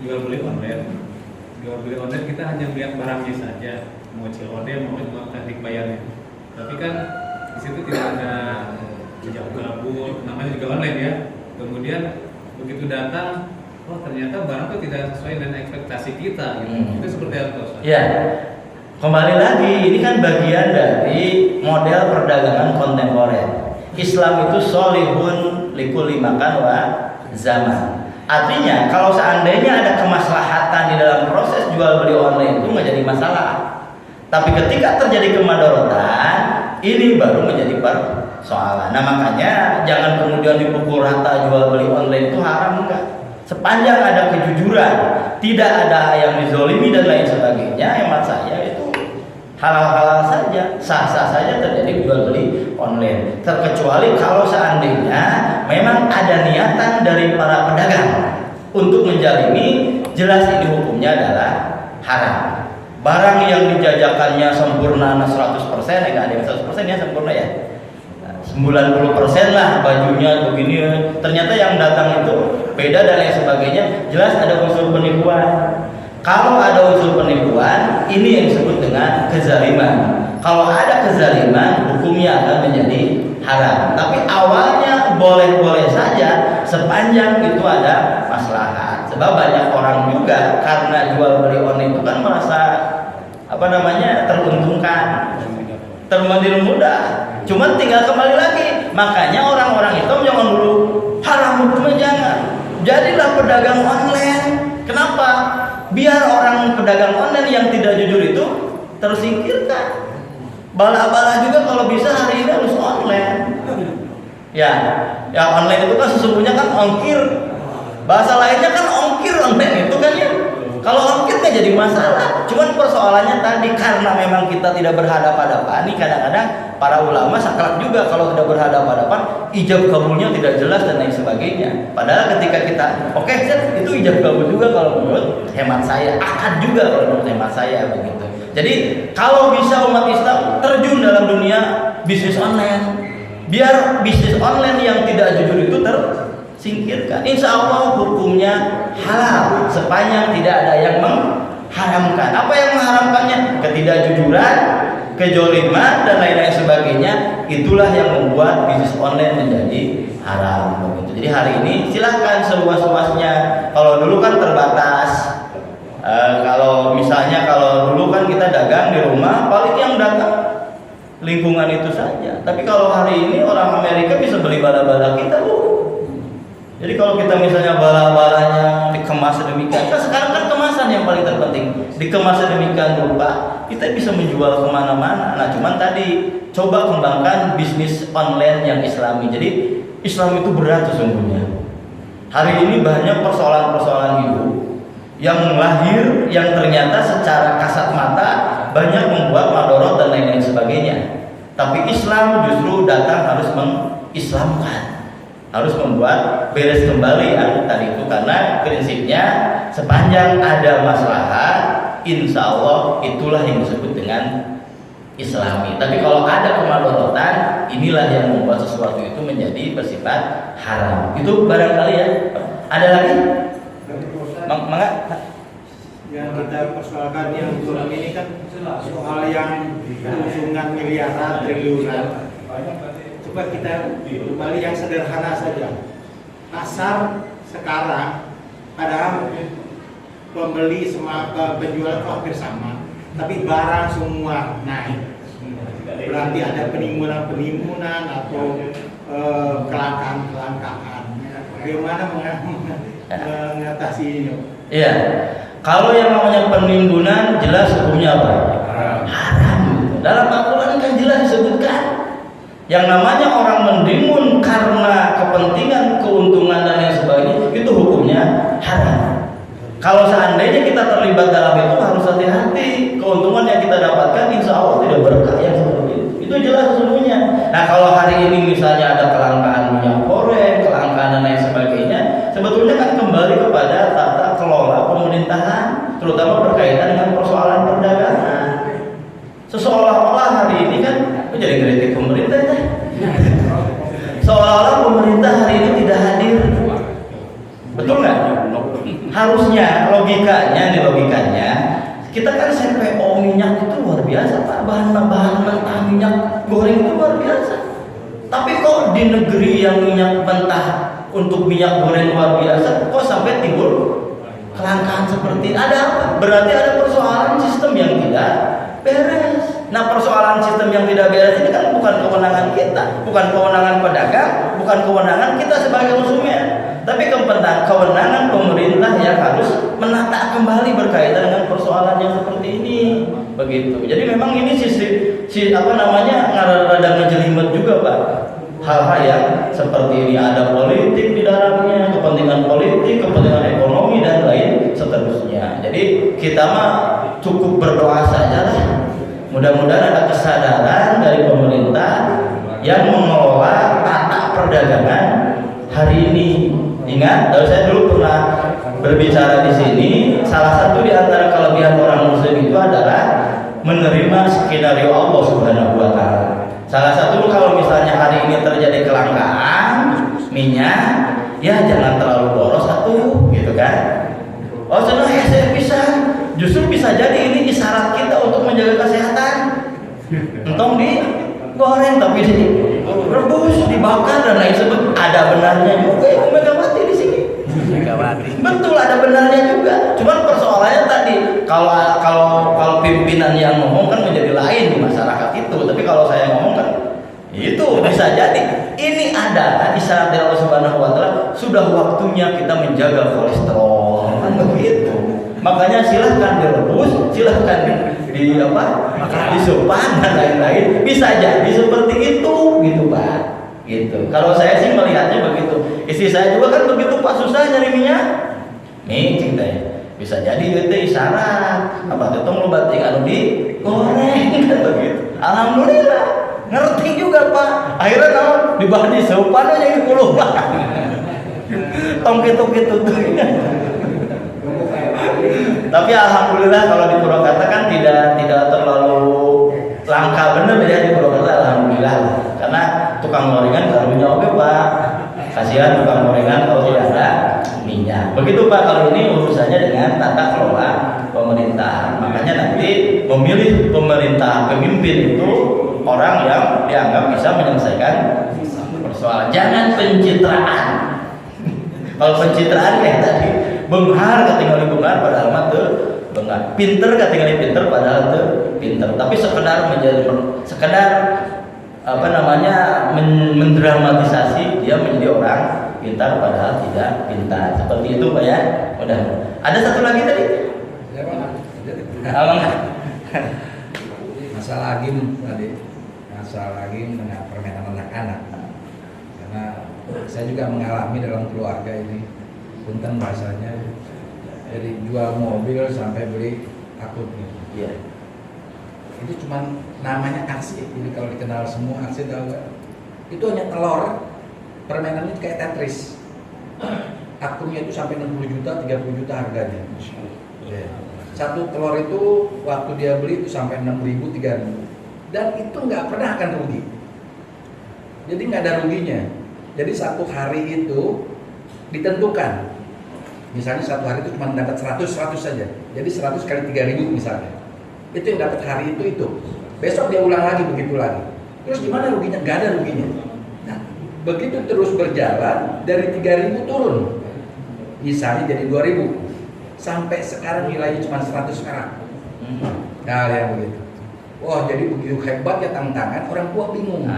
jual beli online kita hanya melihat barangnya saja, mau COD mau teknik bayarnya. Tapi kan di situ tidak ada jejak gabung, namanya juga online ya. Kemudian begitu datang, oh ternyata barang itu tidak sesuai dengan ekspektasi kita gitu. Itu seperti apa Ustaz? Ya. Kembali lagi, ini kan bagian dari model perdagangan kontemporer. Islam itu solihun likulli makan wa zaman. Artinya kalau seandainya ada kemaslahatan di dalam proses jual beli online itu nggak jadi masalah. Tapi ketika terjadi kemadharatan, ini baru menjadi persoalan. Nah makanya jangan kemudian dipukul rata jual beli online itu haram, enggak. Sepanjang ada kejujuran, tidak ada yang dizolimi dan lain sebagainya, hemat saya itu halal-halal saja, sah-sah saja terjadi jual beli online. Terkecuali kalau seandainya memang ada niatan dari para pedagang untuk menjalimi, jelas ini hukumnya adalah haram. Barang yang dijajakannya sempurna 100%, enggak ada yang 100% ya sempurna ya. 90% lah bajunya begini, ternyata yang datang itu beda dan lain sebagainya, jelas ada unsur penipuan. Kalau ada unsur penipuan, ini yang disebut dengan kezaliman. Kalau ada kezaliman, hukumnya akan menjadi haram. Tapi awalnya boleh-boleh saja sepanjang itu ada maslahat. Sebab banyak orang juga karena jual beli online itu kan merasa teruntungkan, termandiri mudah. Cuma tinggal kembali lagi. Makanya orang-orang itu jangan dulu haram hukumnya jangan. Jadilah pedagang online. Kenapa? Biar orang pedagang online yang tidak jujur itu tersingkirkan. Bala-bala juga kalau bisa hari ini harus online. Ya online itu kan sesungguhnya kan ongkir. Bahasa lainnya kan ongkir online itu kan ya. Kalau ongkir kan jadi masalah. Cuman persoalannya tadi karena memang kita tidak berhadapan-hadapan. Ini kadang-kadang para ulama saklek juga kalau tidak berhadapan-hadapan, ijab kabulnya tidak jelas dan lain sebagainya. Padahal ketika kita itu ijab kabul juga kalau menurut hemat saya, akad juga kalau menurut hemat saya begitu. Jadi kalau bisa umat Islam terjun dalam dunia bisnis online, biar bisnis online yang tidak jujur itu tersingkirkan. Insya Allah hukumnya halal sepanjang tidak ada yang mengharamkan. Apa yang mengharamkannya? Ketidakjujuran, kejoliman dan lain-lain sebagainya. Itulah yang membuat bisnis online menjadi haram begitu. Jadi hari ini silahkan seluas-luasnya. Kalau dulu kan terbatas. Kalau misalnya dulu kan kita dagang di rumah, paling yang datang lingkungan itu saja. Tapi kalau hari ini orang Amerika bisa beli bala-bala kita, Jadi kalau kita misalnya bala-balanya dikemas sedemikian, kan sekarang kan kemasan yang paling terpenting, dikemas sedemikian rupa, kita bisa menjual kemana-mana. Nah cuman tadi coba kembangkan bisnis online yang Islami. Jadi Islam itu berat sesungguhnya. Hari ini banyak persoalan-persoalan hidup yang lahir, yang ternyata secara kasat mata banyak membuat madorot dan lain-lain sebagainya. Tapi Islam justru datang harus mengislamkan, harus membuat beres kembali tadi itu, karena prinsipnya sepanjang ada maslahat, insya Allah itulah yang disebut dengan Islami. Tapi kalau ada kemadorotan, inilah yang membuat sesuatu itu menjadi bersifat haram. Itu barangkali ya. Ada lagi? Mangga? Yang kita persoalkan yang suram ini kan soal yang usungan miliaran, triliunan. Coba kita kembali yang sederhana saja. Pasar sekarang padahal pembeli sama penjual itu hampir sama, tapi barang semua naik. Berarti ada penimbunan atau kelangkaan. Bagaimana mengatasi ini? Iya. Kalau yang namanya penimbunan jelas hukumnya apa? Haram. Dalam Al-Quran kan jelas disebutkan. Yang namanya orang mendimun karena kepentingan, keuntungan dan lain sebagainya, itu hukumnya haram. Kalau seandainya kita terlibat dalam itu harus hati-hati. Keuntungan yang kita dapatkan insya Allah tidak berkah yang seperti itu. Itu jelas sesungguhnya. Nah kalau hari ini misalnya ada kelangkaan minyak goreng, kelangkaan dan lain sebagainya, sebetulnya kan kembali kepada tata kelola pemerintahan, terutama berkaitan dengan persoalan perdagangan. Seolah-olah hari ini kan jadi kritik pemerintah ya. Seolah-olah pemerintah hari ini tidak hadir. Betul nggak? Harusnya logikanya kita kan CPO minyak itu luar biasa Pak, bahan mentah minyak goreng itu luar biasa. Tapi kok di negeri yang minyak mentah untuk minyak goreng luar biasa, kok sampai timbul kelangkaan seperti ini? Ada apa? Berarti ada persoalan sistem yang tidak beres. Nah persoalan sistem yang tidak beres ini kan bukan kewenangan kita, bukan kewenangan pedagang, bukan kewenangan kita sebagai konsumen, tapi kewenangan pemerintah yang harus menata kembali berkaitan dengan persoalan yang seperti ini. Begitu. Jadi memang ini rada ngejelimet juga Pak. Hal-hal yang seperti ini ada politik di dalamnya, kepentingan politik, kepentingan ekonomi dan lain seterusnya. Jadi kita mah cukup berdoa saja lah. Mudah-mudahan ada kesadaran dari pemerintah yang mengelola tata perdagangan hari ini. Ingat, saya dulu pernah berbicara di sini. Salah satu di antara kelebihan orang Muslim itu adalah menerima skenario Allah Subhanahu Wa Taala. Salah satu kalau misalnya hari ini terjadi kelangkaan minyak, ya jangan terlalu boros satu, gitu kan? Oh sudah ya saya bisa. Justru bisa jadi ini isyarat kita untuk menjaga kesehatan. Entong digoreng tapi direbus, dibakar dan lain sebagainya. Ada benarnya juga Ibu Megawati di sini. Betul ada benarnya juga. Cuman persoalannya tadi kalau pimpinan yang ngomong kan menjadi lain di masyarakat itu. Tapi kalau saya ngomong kan itu bisa jadi ini adalah isyarat dari Allah Subhanahu Wa Taala. Sudah waktunya kita menjaga kolesterol kan begitu. Makanya silahkan direbus, silahkan disupan dan lain-lain. Bisa jadi seperti itu, gitu Pak. Gitu. Kalau saya sih melihatnya begitu. Istri saya juga kan begitu Pak, susah nyari minyak. Nih ceritanya. Bisa jadi itu isyarat. Apa ketemu batik anu digoreng kan begitu. Alhamdulillah. Ngerti juga Pak. Akhirnya tahu dibahas disupan aja yang puluh Pak. Tong gitu-gitu tuh. Tapi alhamdulillah kalau di Purwakarta kan tidak terlalu langka bener ya di Purwakarta, alhamdulillah. Karena tukang gorengan karunya oke Pak. Kasihan tukang gorengan kalau tidak ada minyak. Begitu Pak, kalau ini urusannya dengan tata kelola pemerintah. Makanya nanti memilih pemimpin itu orang yang dianggap bisa menyelesaikan persoalan. Jangan pencitraan. Kalau pencitraan kayak tadi, benghar ketinggalan benghar padahal mah teu benghar. Pinter ketinggalan pinter padahal teu pinter. Tapi sekedar mendramatisasi dia menjadi orang pintar padahal tidak pintar. Seperti itu Pak ya. Udah. Ada satu lagi tadi? Ya Pak. Abang. Masalah game tadi, masalah game dengan permainan anak-anak. Karena saya juga mengalami dalam keluarga ini, punten bahasanya, dari jual mobil sampai beli akun gitu. Iya. Itu cuma namanya aksi, jadi kalau dikenal semua aksi tahu nggak? Itu hanya telur, permainannya kayak Tetris. Akunnya itu sampai 60 juta, 30 juta harganya. Ya. Satu telur itu waktu dia beli itu sampai 6.000, 3.000, dan itu nggak pernah akan rugi. Jadi nggak ada ruginya. Jadi satu hari itu ditentukan. Misalnya satu hari itu cuma dapat 100 saja. Jadi 100 kali 3.000 misalnya. Itu yang dapat hari itu. Besok dia ulang lagi begitu lagi. Terus gimana ruginya? Nggak ada ruginya. Nah, begitu terus berjalan dari 3.000 turun. Misalnya jadi 2.000. Sampai sekarang nilainya cuma 100 perak. Nah, yang begitu. Wah, jadi begitu hebat ya tantangan, orang tua bingung.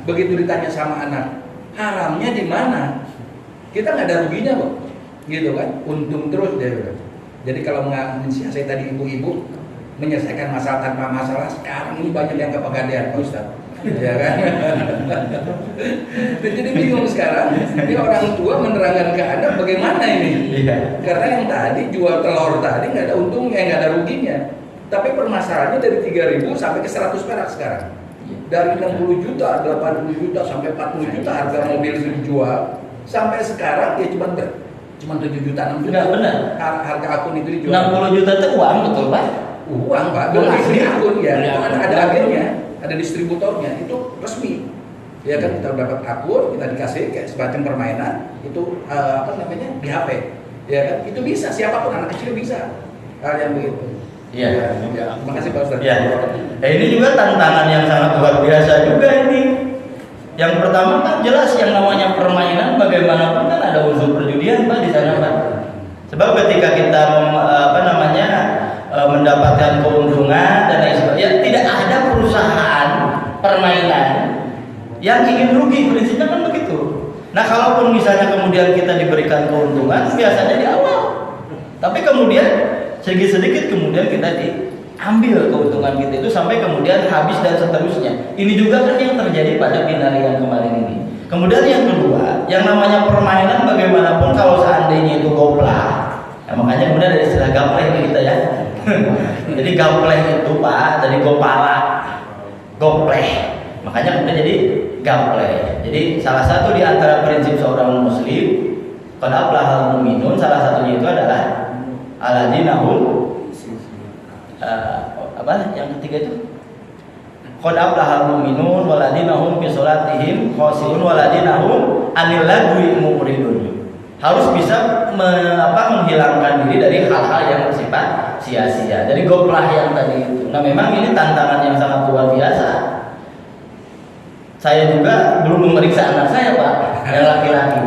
Begitu ditanya sama anak, haramnya di mana? Kita nggak ada ruginya kok, gitu kan? Untung terus dia bilang. Jadi kalau mensiasati tadi ibu-ibu menyelesaikan masalah tanpa masalah, sekarang ini banyak yang kepegadean Pak Ustaz. Ya kan? Jadi bingung sekarang. Ini orang tua menerangkan ke anak bagaimana ini? Iya. Karena yang tadi jual telur tadi nggak ada untungnya, nggak ada ruginya. Tapi permasalahannya dari 3.000 sampai ke 100 perak sekarang. Dari 60 juta, 80 juta sampai 40 juta harga mobil itu dijual. Sampai sekarang ya cuma 7 juta, 6 juta. Enggak benar. Harga akun itu dijual. 60 juta itu uang betul Pak? Uang Pak, beli akun ya. Itu ada agennya, ada distributornya, itu resmi. Ya kan, kita dapat akun, kita dikasih kayak semacam permainan, itu di HP. Ya kan, itu bisa, siapapun anak kecil bisa. Hal yang begitu. Iya. Ya, terima kasih Pak Ustadz. Ya. Nah, ini juga tantangan yang sangat luar biasa juga ini. Yang pertama kan jelas yang namanya permainan bagaimanapun kan ada unsur perjudian Pak di sana Pak. Sebab ketika kita mendapatkan keuntungan dan lain sebagainya, tidak ada perusahaan permainan yang ingin rugi, prinsipnya kan begitu. Nah, kalaupun misalnya kemudian kita diberikan keuntungan biasanya di awal, tapi kemudian sedikit-sedikit kemudian kita diambil keuntungan kita itu sampai kemudian habis dan seterusnya. Ini juga kan yang terjadi pada binari yang kemarin ini. Kemudian yang kedua, yang namanya permainan bagaimanapun kalau seandainya itu goplah, ya makanya kemudian ada istilah gapleh kita ya. Jadi gapleh itu Pak dari gopala, gopleh, makanya kemudian jadi gapleh. Jadi salah satu di antara prinsip seorang muslim, qad aflahal mu'minun, salah satunya itu adalah alladzina hum yang ketiga itu qad aflahal mu'minun walladzina hum fi sholatihim khashi'un walladzina hum 'anil lagwi mu'ridun. Harus bisa menghilangkan diri dari hal-hal yang bersifat sia-sia. Jadi goplah yang tadi itu. Nah, memang ini tantangan yang sangat luar biasa. Saya juga belum memeriksa anak saya Pak, yang laki-laki.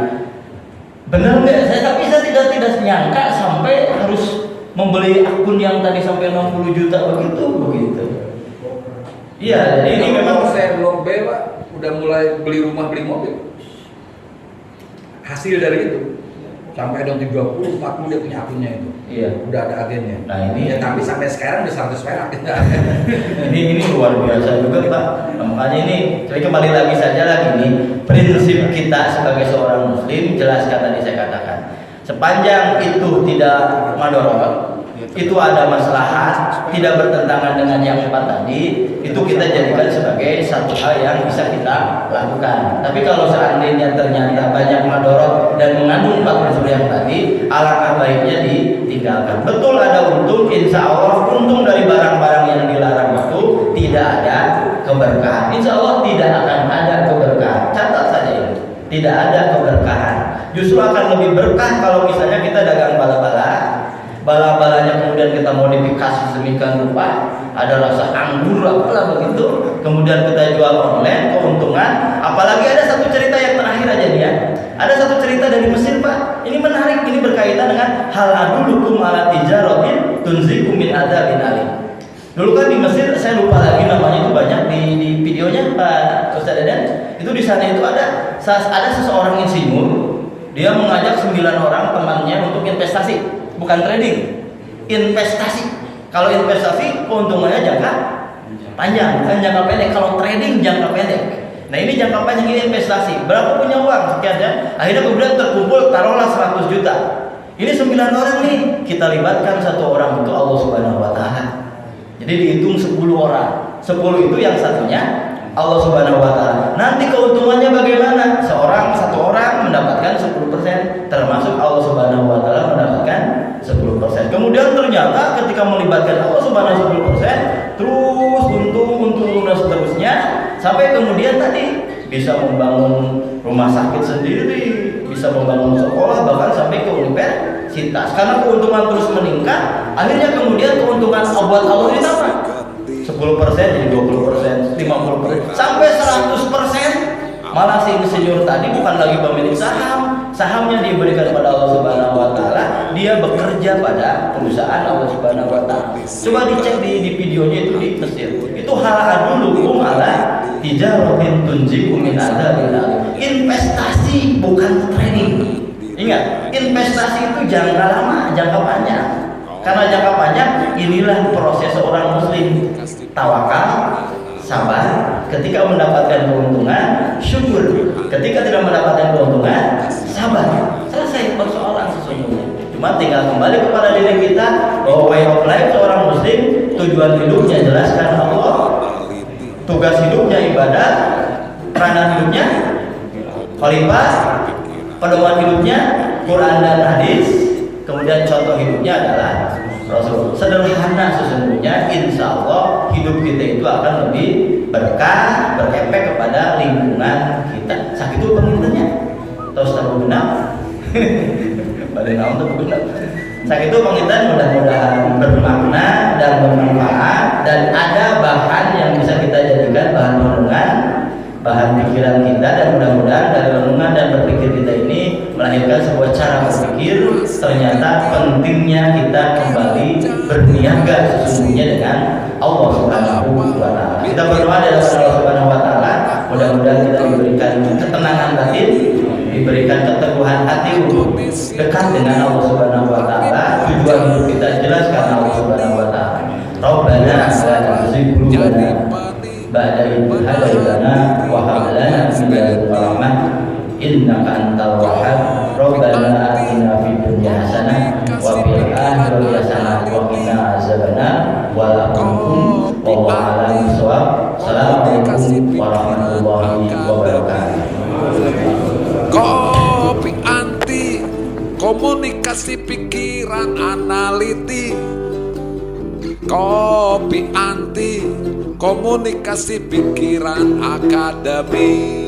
Benar nggak? Tapi saya tidak menyangka sampai harus membeli akun yang tadi sampai 60 juta begitu. Iya, jadi ini memang saya blok B Pak, udah mulai beli rumah, beli mobil. Hasil dari itu sampai ada 30, 40 dia punya akunnya itu. Iya. Udah ada agennya. Nah, ini ya, tapi sampai sekarang udah 100 perak. ini luar biasa juga Pak. Nah, makanya ini saya kembali lagi saja lagi nih, prinsip kita sebagai seorang muslim, jelaskan tadi saya katakan. Sepanjang itu tidak madorot, itu ada maslahat, tidak bertentangan dengan yang 4 tadi, itu kita jadikan sebagai satu hal yang bisa kita lakukan. Tapi kalau seandainya ternyata banyak madorot dan mengandung 4 unsur yang tadi, alangkah baiknya ditinggalkan. Betul ada untung, insya Allah untung dari barang-barang yang dilarang itu tidak ada keberkahan. Insya Allah tidak akan ada keberkahan. Catat saja ini, tidak ada keberkahan. Justru akan lebih berkah kalau misalnya kita dagang bala-balanya kemudian kita modifikasi sedemikian rupa, ada rasa anggur apalah begitu, kemudian kita jual online, keuntungan. Apalagi ada satu cerita yang terakhir aja nih ya, ada satu cerita dari Mesir Pak, ini menarik, ini berkaitan dengan hal adulukum ala tijaratin tunzikum min adzabin alim. Dulu kan di Mesir, saya lupa lagi namanya, itu banyak di videonya Pak Ustaz Dadan, itu di sana itu ada seseorang insinyur Dia mengajak 9 orang temannya untuk investasi, bukan trading, investasi. Kalau investasi keuntungannya jangka panjang, bukan jangka pendek. Kalau trading jangka pendek. Nah ini jangka panjang, ini investasi. Berapa punya uang sekian ya? Akhirnya kemudian terkumpul, taruhlah 100 juta. Ini 9 orang nih, kita libatkan 1 orang untuk Allah Subhanahu Wa Taala. Jadi dihitung 10 orang. 10 itu yang satunya Allah Subhanahu Wa Taala. Nanti keuntungannya bagaimana? 1 orang mendapatkan 10%, termasuk Allah Subhanahu Wa Taala mendapatkan 10%. Kemudian ternyata ketika melibatkan Allah Subhanahu Wa Taala 10%, terus untung dan seterusnya, sampai kemudian tadi bisa membangun rumah sakit sendiri, bisa membangun sekolah, bahkan sampai ke universitas. Karena keuntungan terus meningkat, akhirnya kemudian keuntungan buat Allah ditambah 10% jadi 20%, 50%, sampai 100%. Malah si insinyur tadi bukan lagi pemilik saham, sahamnya diberikan pada Allah Subhanahu Wa Taala, dia bekerja pada perusahaan Allah Subhanahu Wa Taala. Coba dicek di videonya itu di Mesir. Itu halal dulu ala tijaratin tunjikum min adzabil alim. Investasi bukan trading. Ingat, investasi itu jangka lama, jangka panjang. Karena jangka panjang, inilah proses seorang muslim. Tawakal, sabar, ketika mendapatkan keuntungan, syukur. Ketika tidak mendapatkan keuntungan, sabar. Selesai persoalan sesungguhnya. Cuma tinggal kembali kepada diri kita bahwa way of life seorang muslim, tujuan hidupnya jelas karena Allah, tugas hidupnya ibadah, peranan hidupnya khalifah, pedoman hidupnya Quran dan hadis, kemudian contoh hidupnya adalah Rasul. Sederhana sesungguhnya, insya Allah hidup kita itu akan lebih berkah, berefek kepada lingkungan kita. Sakit itu pengintinya, terus tahu benar. Pada naon tuh benar. Sakit itu pengintian mudah-mudahan bermakna dan bermanfaat, dan ada bahan yang bisa kita jadikan bahan renungan, bahan pikiran kita, dan mudah-mudahan dari renungan dan berpikir kita ini melahirkan sebuah cara berpikir. Ternyata pentingnya kita kembali berniaga sesungguhnya dengan Allah Subhanahu Wa Taala. Kita berdoa dari Allah Subhanahu Wa Taala, mudah-mudahan kita diberikan ketenangan batin, diberikan keteguhan hati untuk dekat dengan Allah Subhanahu Wa Taala. Tujuan hidup kita jelas karena Allah Subhanahu Wa Taala. Rabbana la tuzigh qulubana ba'da idh hadaytana wa hab lana min ladunka rahmah innaka antal wahhab. Rabbana atina fid dunya hasanah wa fil akhirati hasanah wa qina azabannar wa la taqum wallahu a'lam bishawab. Assalamualaikum warahmatullahi wabarakatuh. Kopi anti, komunikasi pikiran analitik. Kopi anti, komunikasi pikiran akademik.